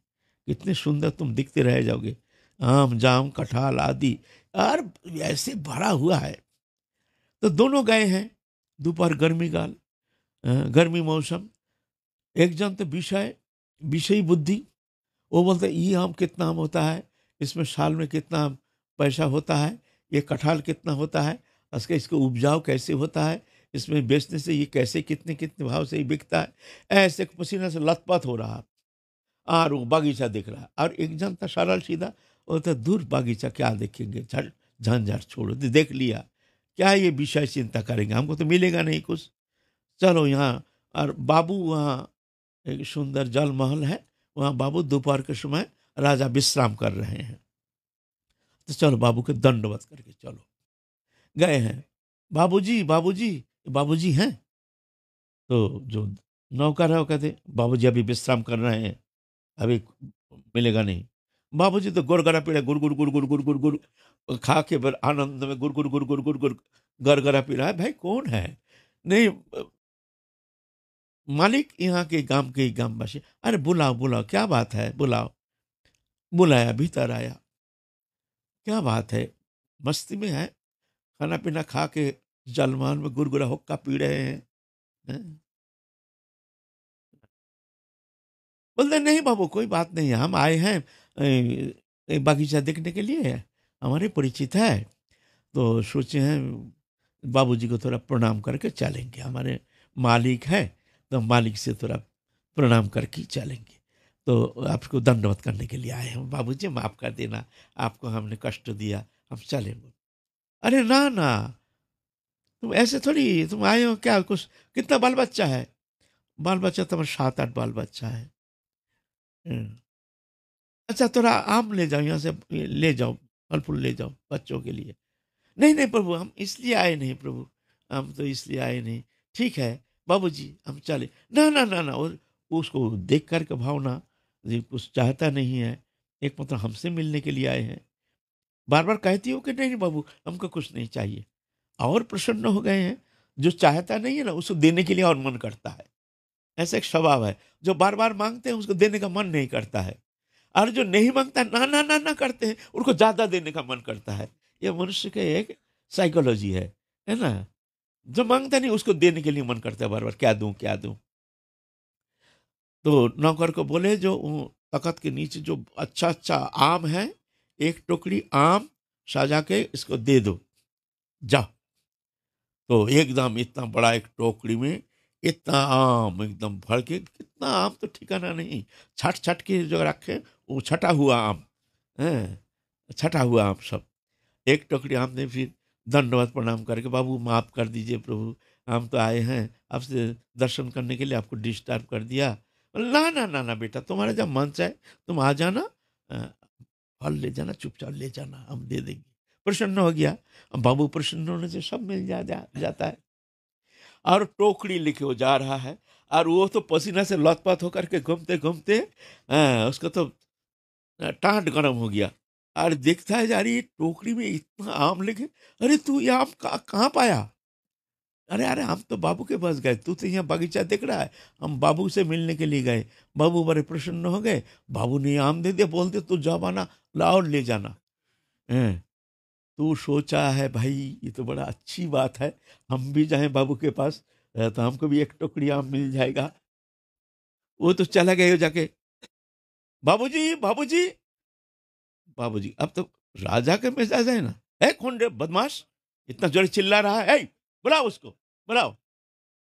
कितने सुंदर तुम दिखते रह जाओगे, आम जाम कटहल आदि और ऐसे भरा हुआ है। तो दोनों गए हैं, दोपहर गर्मी काल, गर्मी मौसम। एक जन तो विषयी बुद्धि, वो बोलते ये आम कितना आम होता है, इसमें साल में कितना पैसा होता है, ये कटहल कितना होता है, इसके उपजाऊ कैसे होता है, इसमें बेचने से ये कैसे कितने कितने भाव से ये बिकता है। ऐसे पसीना से लथपथ हो रहा, और वो बागीचा देख रहा, और एक जन था सरल सीधा, वो तो दूर बागीचा क्या देखेंगे, झट झंझट छोड़ो, देख लिया, क्या ये विषय चिंता करेंगे, हमको तो मिलेगा नहीं कुछ, चलो यहाँ। और बाबू वहाँ एक सुंदर जल महल है, वहाँ बाबू दोपहर के समय राजा विश्राम कर रहे हैं, तो चलो बाबू के दंडवत करके चलो। गए हैं, बाबूजी बाबूजी, बाबूजी हैं। तो जो नौकर है वो कहते बाबूजी अभी विश्राम कर रहे हैं, अभी मिलेगा नहीं। बाबूजी तो गुड़गड़ा पी रहे, गुड़ गुड़ गुड़ गुड़ गुड़ गुड़ गुड़, खा के फिर आनंद में गुड़ गुड़ गुड़ गुड़ गुड़ गुड़ गड़गड़ा पी रहा है। भाई कौन है? नहीं, मालिक यहाँ के गांव के ही ग्रामवासी। अरे बुलाओ बुलाओ, क्या बात है, बुलाओ। बुलाया, भीतर आया। क्या बात है? मस्ती में है, खाना पीना खा के जलमान में गुड़गुड़ा हुक्का पी रहे हैं, हैं? बोलते नहीं बाबू कोई बात नहीं है, हम आए हैं बागीचा देखने के लिए, हमारे परिचित है, तो सोचे हैं बाबूजी को थोड़ा प्रणाम करके चलेंगे, हमारे मालिक है, तो मालिक से थोड़ा प्रणाम करके ही चलेंगे, तो आपको दंडवत करने के लिए आए हैं, बाबूजी माफ कर देना, आपको हमने कष्ट दिया, हम चलेंगे। अरे ना ना, तुम ऐसे थोड़ी, तुम आए हो क्या, कुछ कितना बाल बच्चा है? बाल बच्चा तुम्हारे 7-8 बाल बच्चा है। हम्म। अच्छा थोड़ा आम ले जाओ यहाँ से, ले जाओ, फल फूल ले जाओ बच्चों के लिए। नहीं नहीं प्रभु, हम इसलिए आए नहीं प्रभु, हम तो इसलिए आए नहीं। ठीक है बाबूजी, हम चले। ना ना ना ना, और उसको देख कर के भावना जी कुछ चाहता नहीं है, एक मतलब हमसे मिलने के लिए आए हैं। बार बार कहती हो कि नहीं नहीं बाबू, हमको कुछ नहीं चाहिए, और प्रसन्न हो गए हैं। जो चाहता नहीं है ना, उसको देने के लिए और मन करता है। ऐसा एक स्वभाव है, जो बार बार मांगते हैं उसको देने का मन नहीं करता है, और जो नहीं मांगता ना ना ना ना करते हैं उनको ज्यादा देने का मन करता है। ये मनुष्य का एक साइकोलॉजी है ना? जो मांगता नहीं उसको देने के लिए मन करता है, बार बार क्या दूं क्या दूं। तो नौकर को बोले जो वो तख्त के नीचे जो अच्छा अच्छा आम है, एक टोकरी आम साजा के इसको दे दो, जाओ। तो एकदम इतना बड़ा एक टोकरी में इतना आम एकदम भर के, कितना आम तो ठिकाना नहीं, छट छट के जो रखे, वो छटा हुआ आम है, छटा हुआ आम सब। एक टोकरी आम ने फिर दंडवत प्रणाम करके, बाबू माफ कर दीजिए प्रभु, हम तो आए हैं आपसे दर्शन करने के लिए, आपको डिस्टर्ब कर दिया। ना ना ना ना बेटा, तुम्हारा जब मन चाहे तुम आ जाना, अ, फल ले जाना, चुपचाप ले जाना, हम दे देंगे। प्रसन्न हो गया। अब बाबू प्रसन्न होने से सब मिल जाता है। और टोकरी लेके वो जा रहा है, और वो तो पसीना से लथपथ होकर के घूमते घूमते उसका तो टाट गरम हो गया, और देखता है जा रही टोकरी में इतना आम लेके। अरे तू ये आम कहाँ पाया? अरे अरे हम तो बाबू के पास गए, तू तो यहाँ बगीचा देख रहा है, हम बाबू से मिलने के लिए गए। बाबू बड़े प्रसन्न हो गए, बाबू ने आम दे दिया, बोलते तू जमाना लाओ और ले जाना। हैं? तू सोचा है भाई ये तो बड़ा अच्छी बात है, हम भी जाएं बाबू के पास, तो हमको भी एक टोकरी आम मिल जाएगा। वो तो चला गया जाके, बाबूजी बाबूजी बाबूजी। अब तो राजा के मिजाज है ना, है कौन रे बदमाश, इतना जोर चिल्ला रहा है, "ए, बुलाओ उसको, बुलाओ,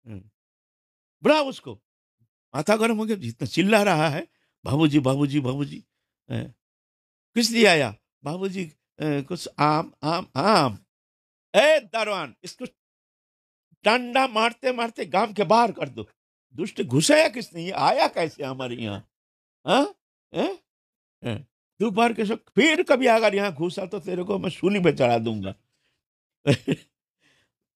हम्म, बुलाओ उसको।" माथा गर्म हो गया, जितना चिल्ला रहा है, बाबूजी बाबूजी बाबूजी। "हैं, किस लिए आया?" बाबूजी, कुछ आम आम आम।" ए दरवान, इसको डंडा मारते मारते गांव के बाहर कर दो। दुष्ट घुसाया किसने, ये आया कैसे हमारे यहाँ? हाँ? हैं? हैं? दोपहर के सब फिर कभी अगर यहाँ घुसा तो तेरे को मैं सूली पे चढ़ा दूंगा।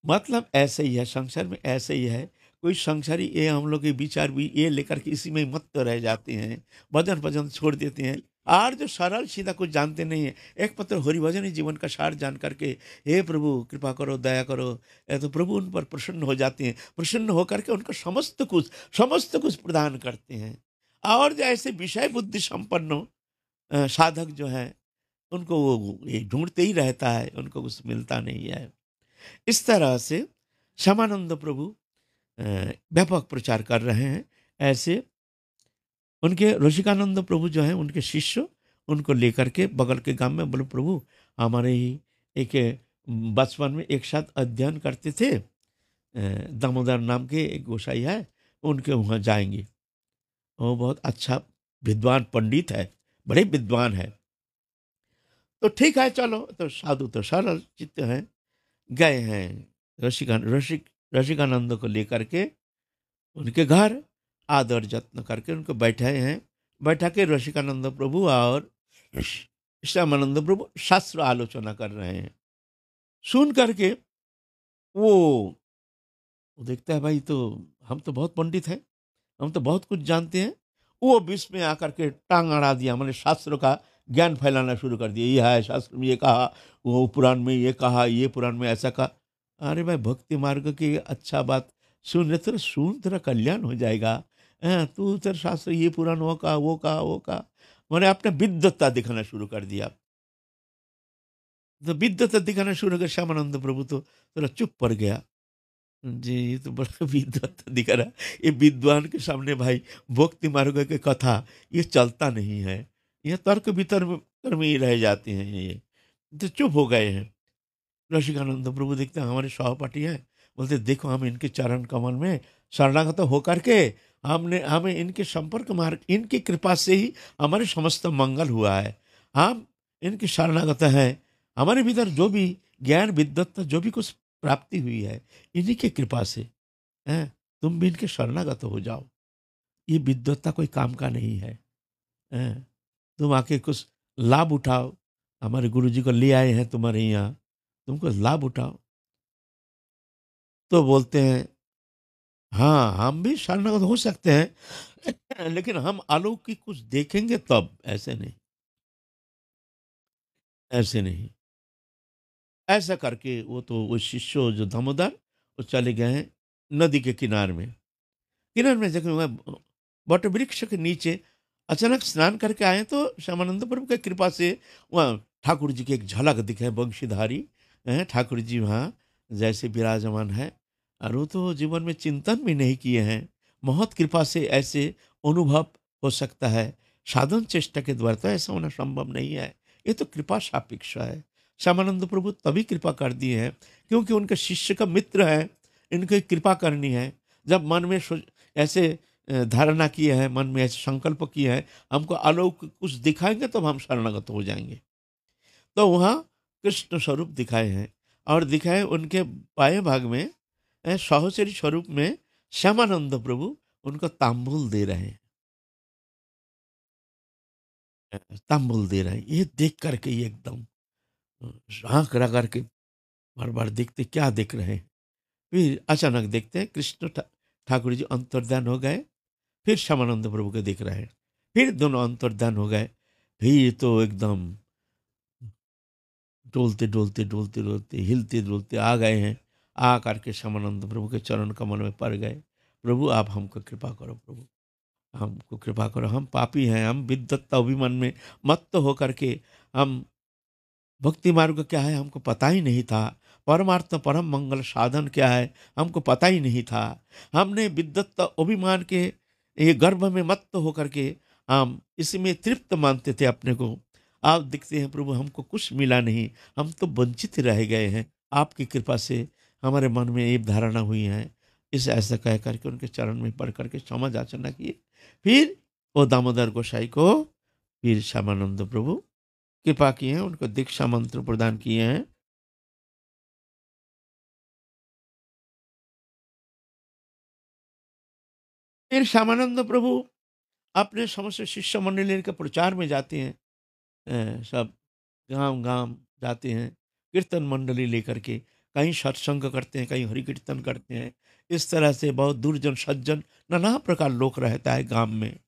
मतलब ऐसे ही है, संसार में ऐसे ही है। कोई संसारी ये हम लोग के विचार भी ये लेकर के इसी में मत रह जाते हैं, भजन भजन छोड़ देते हैं, और जो सरल सीधा कुछ जानते नहीं है, एक पत्र हरि भजन ही जीवन का सार जान करके, हे प्रभु कृपा करो दया करो, तो प्रभु उन पर प्रसन्न हो जाते हैं, प्रसन्न होकर के उनको समस्त कुछ प्रदान करते हैं। और जो ऐसे विषय बुद्धि संपन्न साधक जो है, उनको वो ये ढूंढते ही रहता है, उनको कुछ मिलता नहीं है। इस तरह से श्यामानंद प्रभु अ, व्यापक प्रचार कर रहे हैं। ऐसे उनके रसिकानंद प्रभु जो हैं, उनके शिष्य उनको लेकर के बगल के गांव में, बोले प्रभु हमारे ही एक बचपन में एक साथ अध्ययन करते थे, दामोदर नाम के एक गोसाई है, उनके वहाँ जाएंगे। वो बहुत अच्छा विद्वान पंडित है, बड़े विद्वान है। तो ठीक है चलो, तो साधु तो सरल चित्त हैं, गए हैं रसिकानंद को लेकर के उनके घर, आदर जत्न करके उनको बैठाए हैं। बैठा के रसिकानंद प्रभु और श्यामानंद प्रभु शास्त्र आलोचना कर रहे हैं। सुन करके वो वो देखता है, भाई तो हम तो बहुत पंडित हैं, हम तो बहुत कुछ जानते हैं। वो बीच में आकर के टांग अड़ा दिया, मैंने शास्त्रों का ज्ञान फैलाना शुरू कर दिया। ये है शास्त्र में ये कहा, वो पुराण में ये कहा, ये पुराण में ऐसा कहा। अरे भाई, भक्ति मार्ग की अच्छा बात सुन रहे, तेरा सुन, तेरा कल्याण हो जाएगा। तू तेरा शास्त्र ये पुराण वो कहा, वो कहा, वो कहा। मैंने अपने विद्वत्ता दिखाना शुरू कर दिया। तो विद्वत्ता दिखाना शुरू कर, श्यामानंद प्रभु तो थोड़ा चुप पड़ गया। जी, ये तो बड़ा विद्वत दिख रहा है। ये विद्वान के सामने भाई भक्ति मार्ग की कथा ये चलता नहीं है, ये तर्क वितर्क में ही रह जाते हैं ये। तो चुप हो गए हैं। रसिकानंद प्रभु देखते हैं हमारे सहपाठी हैं, बोलते देखो हम इनके चरण कमल में शरणागत होकर के हमने हमें इनके संपर्क मार्ग, इनकी कृपा से ही हमारे समस्त मंगल हुआ है। हम इनके शरणागत हैं। हमारे भीतर जो भी ज्ञान विद्वत्ता जो भी कुछ प्राप्ति हुई है, इन्हीं की कृपा से है। तुम भी इनके शरणागत हो जाओ। ये विद्वत्ता कोई काम का नहीं है, हैं? तुम आके कुछ लाभ उठाओ। हमारे गुरुजी को ले आए हैं तुम्हारे यहाँ, तुमको लाभ उठाओ। तो बोलते हैं हाँ, हम भी शरणागत हो सकते हैं, लेकिन हम अलौकिक कुछ देखेंगे तब, ऐसे नहीं, ऐसे नहीं। ऐसा करके वो शिष्य जो दामोदर, वो चले गए हैं नदी के किनारे में जगह बट वृक्ष के नीचे अचानक स्नान करके आए, तो श्यामानंद प्रभु की कृपा से वहाँ ठाकुर जी की एक झलक दिखे, बंशीधारी हैं ठाकुर जी वहाँ जैसे विराजमान है। और वो तो जीवन में चिंतन भी नहीं किए हैं, बहुत कृपा से ऐसे अनुभव हो सकता है। साधन चेष्टा के द्वारा तो ऐसा होना संभव नहीं है, ये तो कृपा सापेक्ष है। श्यामानंद प्रभु तभी कृपा कर दिए हैं क्योंकि उनके शिष्य का मित्र है, इनकी कृपा करनी है। जब मन में ऐसे धारणा किए हैं, मन में ऐसे संकल्प किए हैं, हमको अलौकिक कुछ दिखाएंगे तो हम शरणागत हो जाएंगे। तो वहाँ कृष्ण स्वरूप दिखाए हैं, और दिखाए उनके बाएं भाग में सहोचरी स्वरूप में श्यामानंद प्रभु उनको तांबुल दे रहे हैं। तांबुल दे रहे हैं, ये देख करके ये एकदम आंख लगा करके बार बार देखते क्या देख रहे हैं। फिर अचानक देखते हैं कृष्ण ठाकुर जी अंतर्ध्यान हो गए। फिर श्यामानंद प्रभु को देख रहे हैं, फिर दोनों अंतर्ध्यान हो गए। फिर तो एकदम डोलते डोलते डोलते डोलते हिलते डोलते आ गए हैं। आ करके श्यामानंद प्रभु के चरण कमल में पड़ गए। प्रभु आप हमको कृपा करो, प्रभु हमको कृपा करो, हम पापी हैं, हम विद्वत्ता अभिमान में मत्त होकर के हम भक्ति मार्ग क्या है हमको पता ही नहीं था, परमार्थ परम मंगल साधन क्या है हमको पता ही नहीं था। हमने विद्वत्ता अभिमान के ये गर्भ में मत्त होकर के हम इसमें तृप्त मानते थे अपने को। आप दिखते हैं प्रभु हमको कुछ मिला नहीं, हम तो वंचित रह गए हैं। आपकी कृपा से हमारे मन में ये धारणा हुई है। इस ऐसा कह करके उनके चरण में पढ़ करके क्षमा याचना किए। फिर वो दामोदर गोसाई को फिर श्यामानंद प्रभु कृपा किए हैं, उनको दीक्षा मंत्र प्रदान किए हैं। फिर श्यामानंद प्रभु अपने समस्त शिष्य मंडली के प्रचार में जाते हैं। सब गांव गांव जाते हैं, कीर्तन मंडली लेकर के कहीं सत्संग करते हैं, कहीं हरि कीर्तन करते हैं। इस तरह से बहुत दूरजन सज्जन नाना प्रकार लोग रहता है गांव में,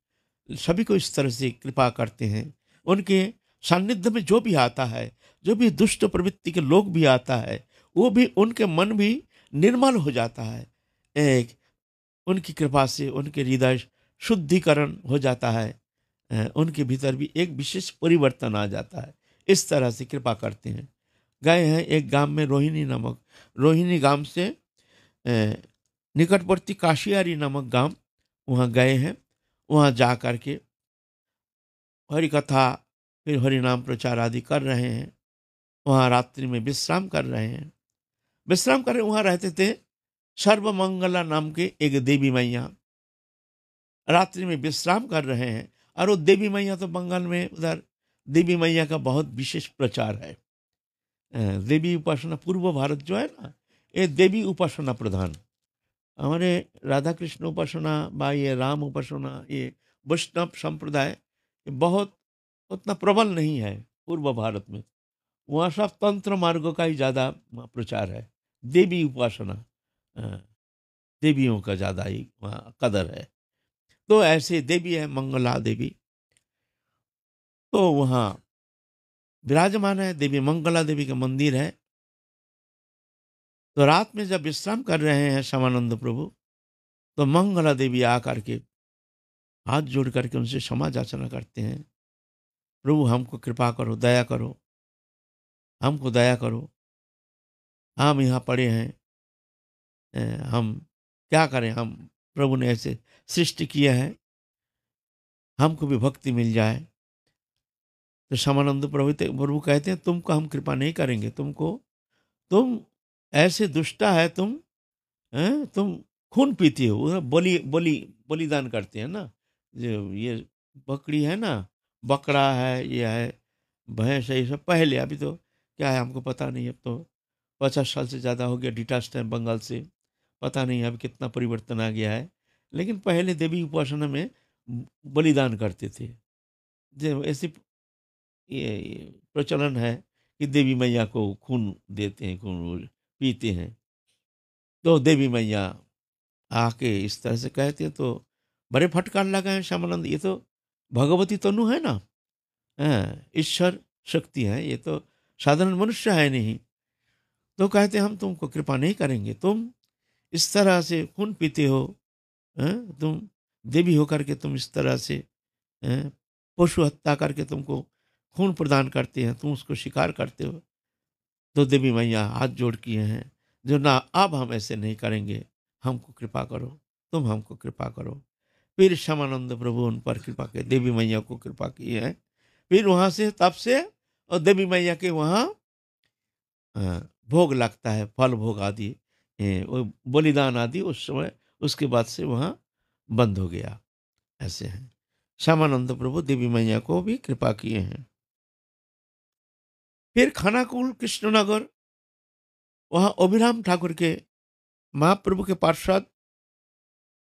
सभी को इस तरह से कृपा करते हैं। उनके सानिध्य में जो भी आता है, जो भी दुष्ट प्रवृत्ति के लोग भी आता है, वो भी उनके मन भी निर्मल हो जाता है। एक उनकी कृपा से उनके हृदय शुद्धिकरण हो जाता है। उनके भीतर भी एक विशेष परिवर्तन आ जाता है। इस तरह से कृपा करते हैं। गए हैं एक गांव में, रोहिणी गांव से निकटवर्ती काशियारी नामक गांव, वहाँ गए हैं। वहाँ जा कर के हरि कथा फिर हरि नाम प्रचार आदि कर रहे हैं। वहाँ रात्रि में विश्राम कर रहे हैं। विश्राम कर रहे वहाँ रहते थे सर्वमंगला नाम के एक देवी मैया रात्रि में विश्राम कर रहे हैं। और वो देवी मैया तो बंगाल में उधर देवी मैया का बहुत विशेष प्रचार है। देवी उपासना, पूर्व भारत जो है ना, ये देवी उपासना प्रधान। हमारे राधा कृष्ण उपासना बा ये राम उपासना, ये वैष्णव संप्रदाय ये बहुत उतना प्रबल नहीं है पूर्व भारत में। वहाँ सब तंत्र मार्गों का ही ज़्यादा प्रचार है। देवी उपासना, अ, देवियों का ज़्यादा ही वहाँ कदर है। तो ऐसे देवी है मंगला देवी, तो वहाँ विराजमान है। देवी मंगला देवी का मंदिर है। तो रात में जब विश्राम कर रहे हैं श्यामानंद प्रभु, तो मंगला देवी आकर के हाथ जोड़ करके उनसे क्षमा याचना करते हैं, प्रभु हमको कृपा करो, दया करो, हमको दया करो, हम यहाँ पड़े हैं, हम क्या करें, हम प्रभु ने ऐसे सृष्टि किया है, हमको भी भक्ति मिल जाए। तो श्यामानंद प्रभु कहते हैं तुमको हम कृपा नहीं करेंगे, तुम ऐसे दुष्टा है, तुम खून पीती हो। वो बलिदान करते हैं ना, जो ये बकरी है ना, बकरा है, ये है भैंस है, ये सब पहले, अभी तो क्या है हमको पता नहीं। अब तो 50 साल से ज़्यादा हो गया डिटाच है बंगाल से, पता नहीं अब कितना परिवर्तन आ गया है। लेकिन पहले देवी उपासना में बलिदान करते थे। जो ऐसी ये प्रचलन है कि देवी मैया को खून देते हैं, खून पीते हैं। तो देवी मैया आके इस तरह से कहते हैं, तो बड़े फटकार लगाए श्यामानंद, ये तो भगवती तनु है ना, ईश्वर शक्ति है, ये तो साधारण मनुष्य है नहीं। तो कहते हम तुमको कृपा नहीं करेंगे, तुम इस तरह से खून पीते हो, तुम देवी होकर के तुम इस तरह से पशु हत्या करके तुमको खून प्रदान करते हैं, तुम उसको शिकार करते हो। तो देवी मैया हाथ जोड़ किए हैं, जो ना अब हम ऐसे नहीं करेंगे, हमको कृपा करो, तुम हमको कृपा करो। फिर श्यामानंद प्रभु उन पर कृपा के देवी मैया को कृपा की है। फिर वहां से तब से और देवी मैया के वहाँ भोग लगता है, फल भोग आदि, वो बलिदान आदि उस समय, उसके बाद से वहाँ बंद हो गया। ऐसे हैं श्यामानंद प्रभु देवी मैया को भी कृपा किए हैं। फिर खानाकुल कृष्णनगर, वहाँ अभिराम ठाकुर के, महाप्रभु के पार्षद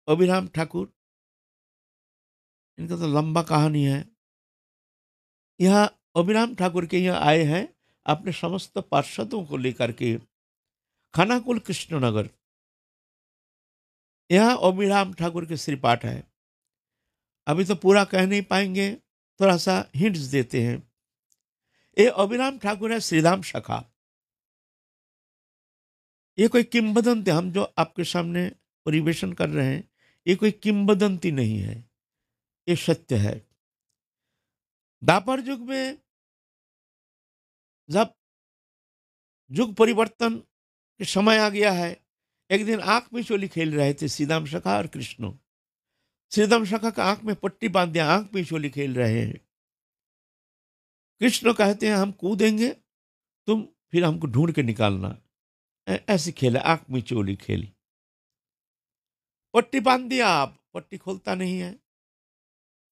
अभिराम ठाकुर, इनका तो लंबा कहानी है। यहाँ अभिराम ठाकुर के यहाँ आए हैं अपने समस्त पार्षदों को लेकर के खानाकुल कृष्णनगर। यहाँ अभिराम ठाकुर के श्रीपाठ है। अभी तो पूरा कह नहीं पाएंगे, थोड़ा सा हिंट्स देते हैं। ये अभिराम ठाकुर है श्रीधाम शाखा। ये कोई किंवदंती हम जो आपके सामने परिवेशन कर रहे हैं, ये कोई किंवदंती नहीं है, ये सत्य है। द्वापर युग में जब युग परिवर्तन के समय आ गया है, एक दिन आंख में चोली खेल रहे थे श्रीधाम शाखा और कृष्ण। श्रीधाम शाखा का आंख में पट्टी बांध दिया, आंख में चोली खेल रहे हैं। कृष्ण कहते हैं हम कूदेंगे, तुम फिर हमको ढूंढ के निकालना। ऐसी खेल है, आंख में चोली खेल। पट्टी बांध दिया, आप पट्टी खोलता नहीं है।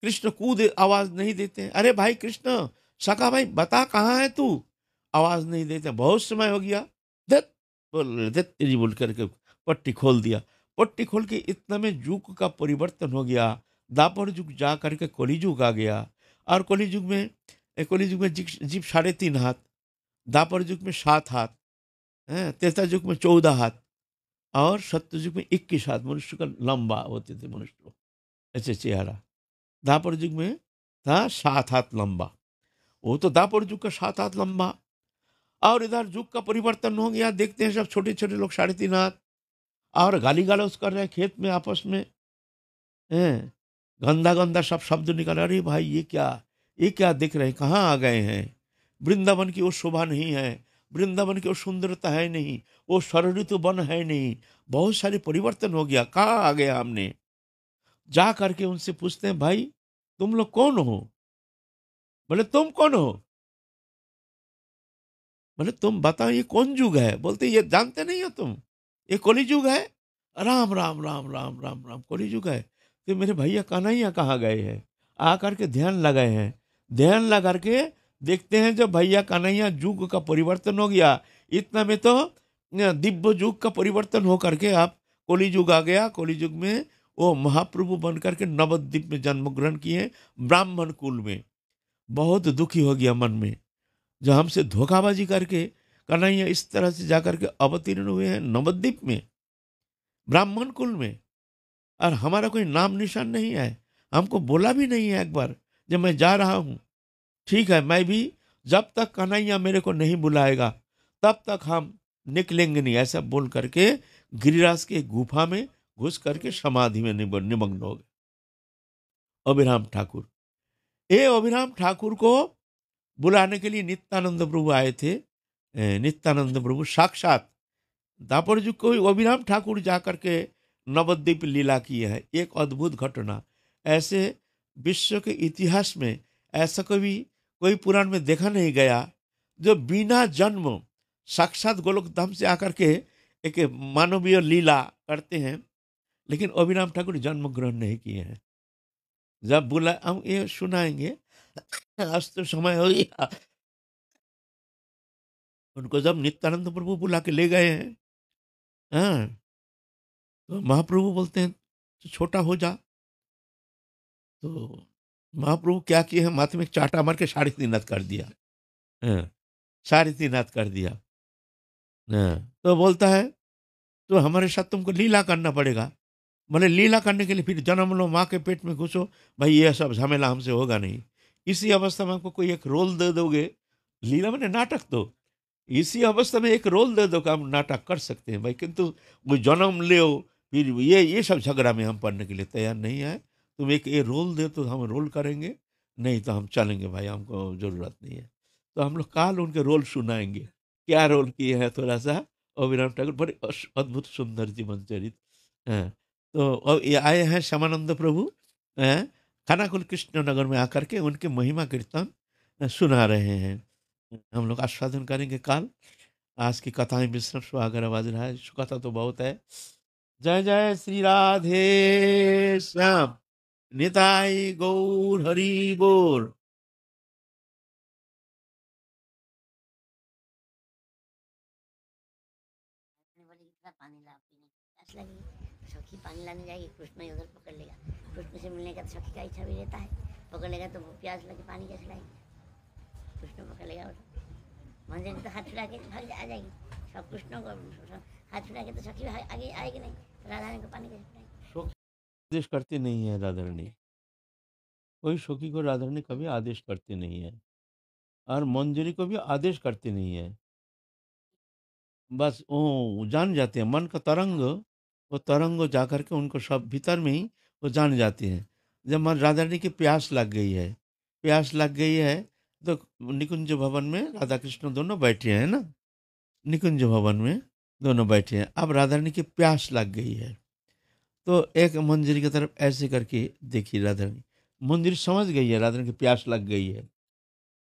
कृष्ण कूद, आवाज नहीं देते। अरे भाई कृष्ण, सखा भाई बता कहाँ है तू, आवाज नहीं देते। बहुत समय हो गया, धत तेरी बोल करके पट्टी खोल दिया। पट्टी खोल के इतना में युग का परिवर्तन हो गया। द्वापर युग जा करके कलियुग आ गया। और कलियुग में जीव 3.5 हाथ, द्वापर युग में 7 हाथ, त्रेता युग में 14 हाथ, और सत्य युग में 21 हाथ मनुष्य का लंबा होते थे मनुष्य को, ऐसे चेहरा। द्वापर युग में था 7 हाथ लंबा, वो तो द्वापर युग का 7 हाथ लंबा। और इधर युग का परिवर्तन हो गया, देखते हैं सब छोटे छोटे लोग 3.5 हाथ, और गाली गलौज कर रहे हैं खेत में आपस में, हैं गंदा गंदा सब शब्द निकल। अरे भाई ये क्या देख रहे हैं, कहाँ आ गए हैं। वृंदावन की वो शोभा नहीं है, वृंदावन की वो सुंदरता है नहीं, वो सरऋतु वन है नहीं, बहुत सारे परिवर्तन हो गया, कहाँ आ गया हमने। जा करके उनसे पूछते हैं भाई तुम लोग कौन हो। बोले तुम कौन हो। बोले तुम बताओ ये कौन युग है। बोलते ये जानते नहीं हो तुम, ये कलि युग है। राम राम राम राम राम राम कलयुग है। तो मेरे भैया कन्हैया कहाँ गए हैं? आकर के ध्यान लगाए हैं। ध्यान लगा के देखते हैं जब भैया कन्हैया युग का परिवर्तन हो गया। इतना में तो दिव्य युग का परिवर्तन हो करके आप कली युग आ गया। कली युग में वो महाप्रभु बन करके नवद्वीप में जन्म ग्रहण किए, ब्राह्मण कुल में। बहुत दुखी हो गया मन में, जो हमसे धोखाबाजी करके कन्हैया इस तरह से जाकर के अवतीर्ण हुए हैं नवद्वीप में, ब्राह्मण कुल में, और हमारा कोई नाम निशान नहीं है। हमको बोला भी नहीं है एक बार जब मैं जा रहा हूँ। ठीक है, मैं भी जब तक कन्हैया मेरे को नहीं बुलाएगा तब तक हम निकलेंगे नहीं, ऐसा बोल करके गिरिराज के गुफा में घुस करके समाधि में निमग्न हो गए अभिराम ठाकुर। ये अभिराम ठाकुर को बुलाने के लिए नित्यानंद प्रभु आए थे। नित्यानंद प्रभु साक्षात दापर जी को अभिराम ठाकुर जाकर के नवद्वीप लीला किए है। एक अद्भुत घटना, ऐसे विश्व के इतिहास में ऐसा कभी कोई पुराण में देखा नहीं गया जो बिना जन्म साक्षात गोलोक धाम से आकर के एक मानवीय लीला करते हैं। लेकिन अभिराम ठाकुर जन्म ग्रहण नहीं किए हैं। जब बुला हम ये सुनाएंगे, आज तो समय हो गया। उनको जब नित्यानंद प्रभु बुला के ले गए हैं, हाँ, तो महाप्रभु बोलते हैं तो छोटा हो जा। तो महाप्रभु क्या किए हैं, माथे में एक चाटा मार के 3.5 कर दिया। हाँ, 3.5 कर दिया। हाँ, तो बोलता है तो हमारे साथ तुमको लीला करना पड़ेगा। बोले लीला करने के लिए फिर जन्म लो, माँ के पेट में घुसो। भाई ये सब झमेला हमसे होगा नहीं। इसी अवस्था में हमको कोई एक रोल दे दोगे, लीला मैंने नाटक दो, इसी अवस्था में एक रोल दे दो कि हम नाटक कर सकते हैं भाई, किंतु वो जन्म ले फिर ये सब झगड़ा में हम पढ़ने के लिए तैयार नहीं है। तुम एक ये रोल दे तो हम रोल करेंगे, नहीं तो हम चलेंगे भाई, हमको जरूरत नहीं है। तो हम लोग काल उनके रोल सुनाएंगे, क्या रोल किए हैं थोड़ा सा। अभिराम ठाकुर बड़े अद्भुत सुंदर जीवन चरित्र हैं। तो अब ये आए हैं श्यामानंद प्रभु, हैं, खानाकुल कृष्ण नगर में आकर के उनके महिमा कीर्तन सुना रहे हैं। हम लोग आस्वादन करेंगे काल। आज की कथाएं विष्णु सुहागर आवाज रहा है, कथा तो बहुत है। जय जय श्री राधे श्याम, निताई गौर हरि बोल। ने बोले इतना पानी ला पीने की प्यास लगी। सखी पानी लाने जाएगी, कृष्ण ही उधर पकड़ लेगा। कृष्ण से मिलने का तो सखी का इच्छा भी रहता है, पकड़ लेगा तो वो प्यास लगे पानी कैसे लाएगी। कृष्ण पकड़ लेगा और मंदिर तो हाथ छुड़ा के भाग आ जाएगी। सब कृष्ण को हाथ छुड़ा के तो सखी आगे आएगी नहीं, राधा रानी को पानी कैसे पिलाएगी। आदेश करती नहीं है राधारणी, कोई सखी को राधारणी कभी आदेश करती नहीं है, और मंजरी को भी आदेश करती नहीं है। बस वो जान जाते हैं, मन का तरंग, वो तरंग जाकर के उनको सब भीतर में ही वो जान जाते हैं। जब मन राधा रानी की प्यास लग गई है, प्यास लग गई है, तो निकुंज भवन में राधा कृष्ण दोनों बैठे हैं ना, निकुंज भवन में दोनों बैठे हैं। अब राधा रानी की प्यास लग गई है, तो एक मंजरी की तरफ ऐसे करके देखी राधा रानी। मंजरी समझ गई है राधा रानी की प्यास लग गई है,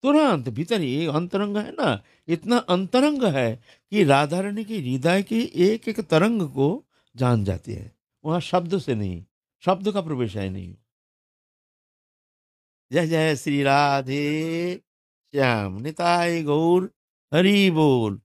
तुरंत भीतर ही अंतरंग है ना, इतना अंतरंग है कि राधा रानी के हृदय की एक एक तरंग को जान जाती है। वहां शब्द से नहीं, शब्द का प्रवेश है नहीं। जय जय श्री राधे श्याम, निताई गौर हरि बोल।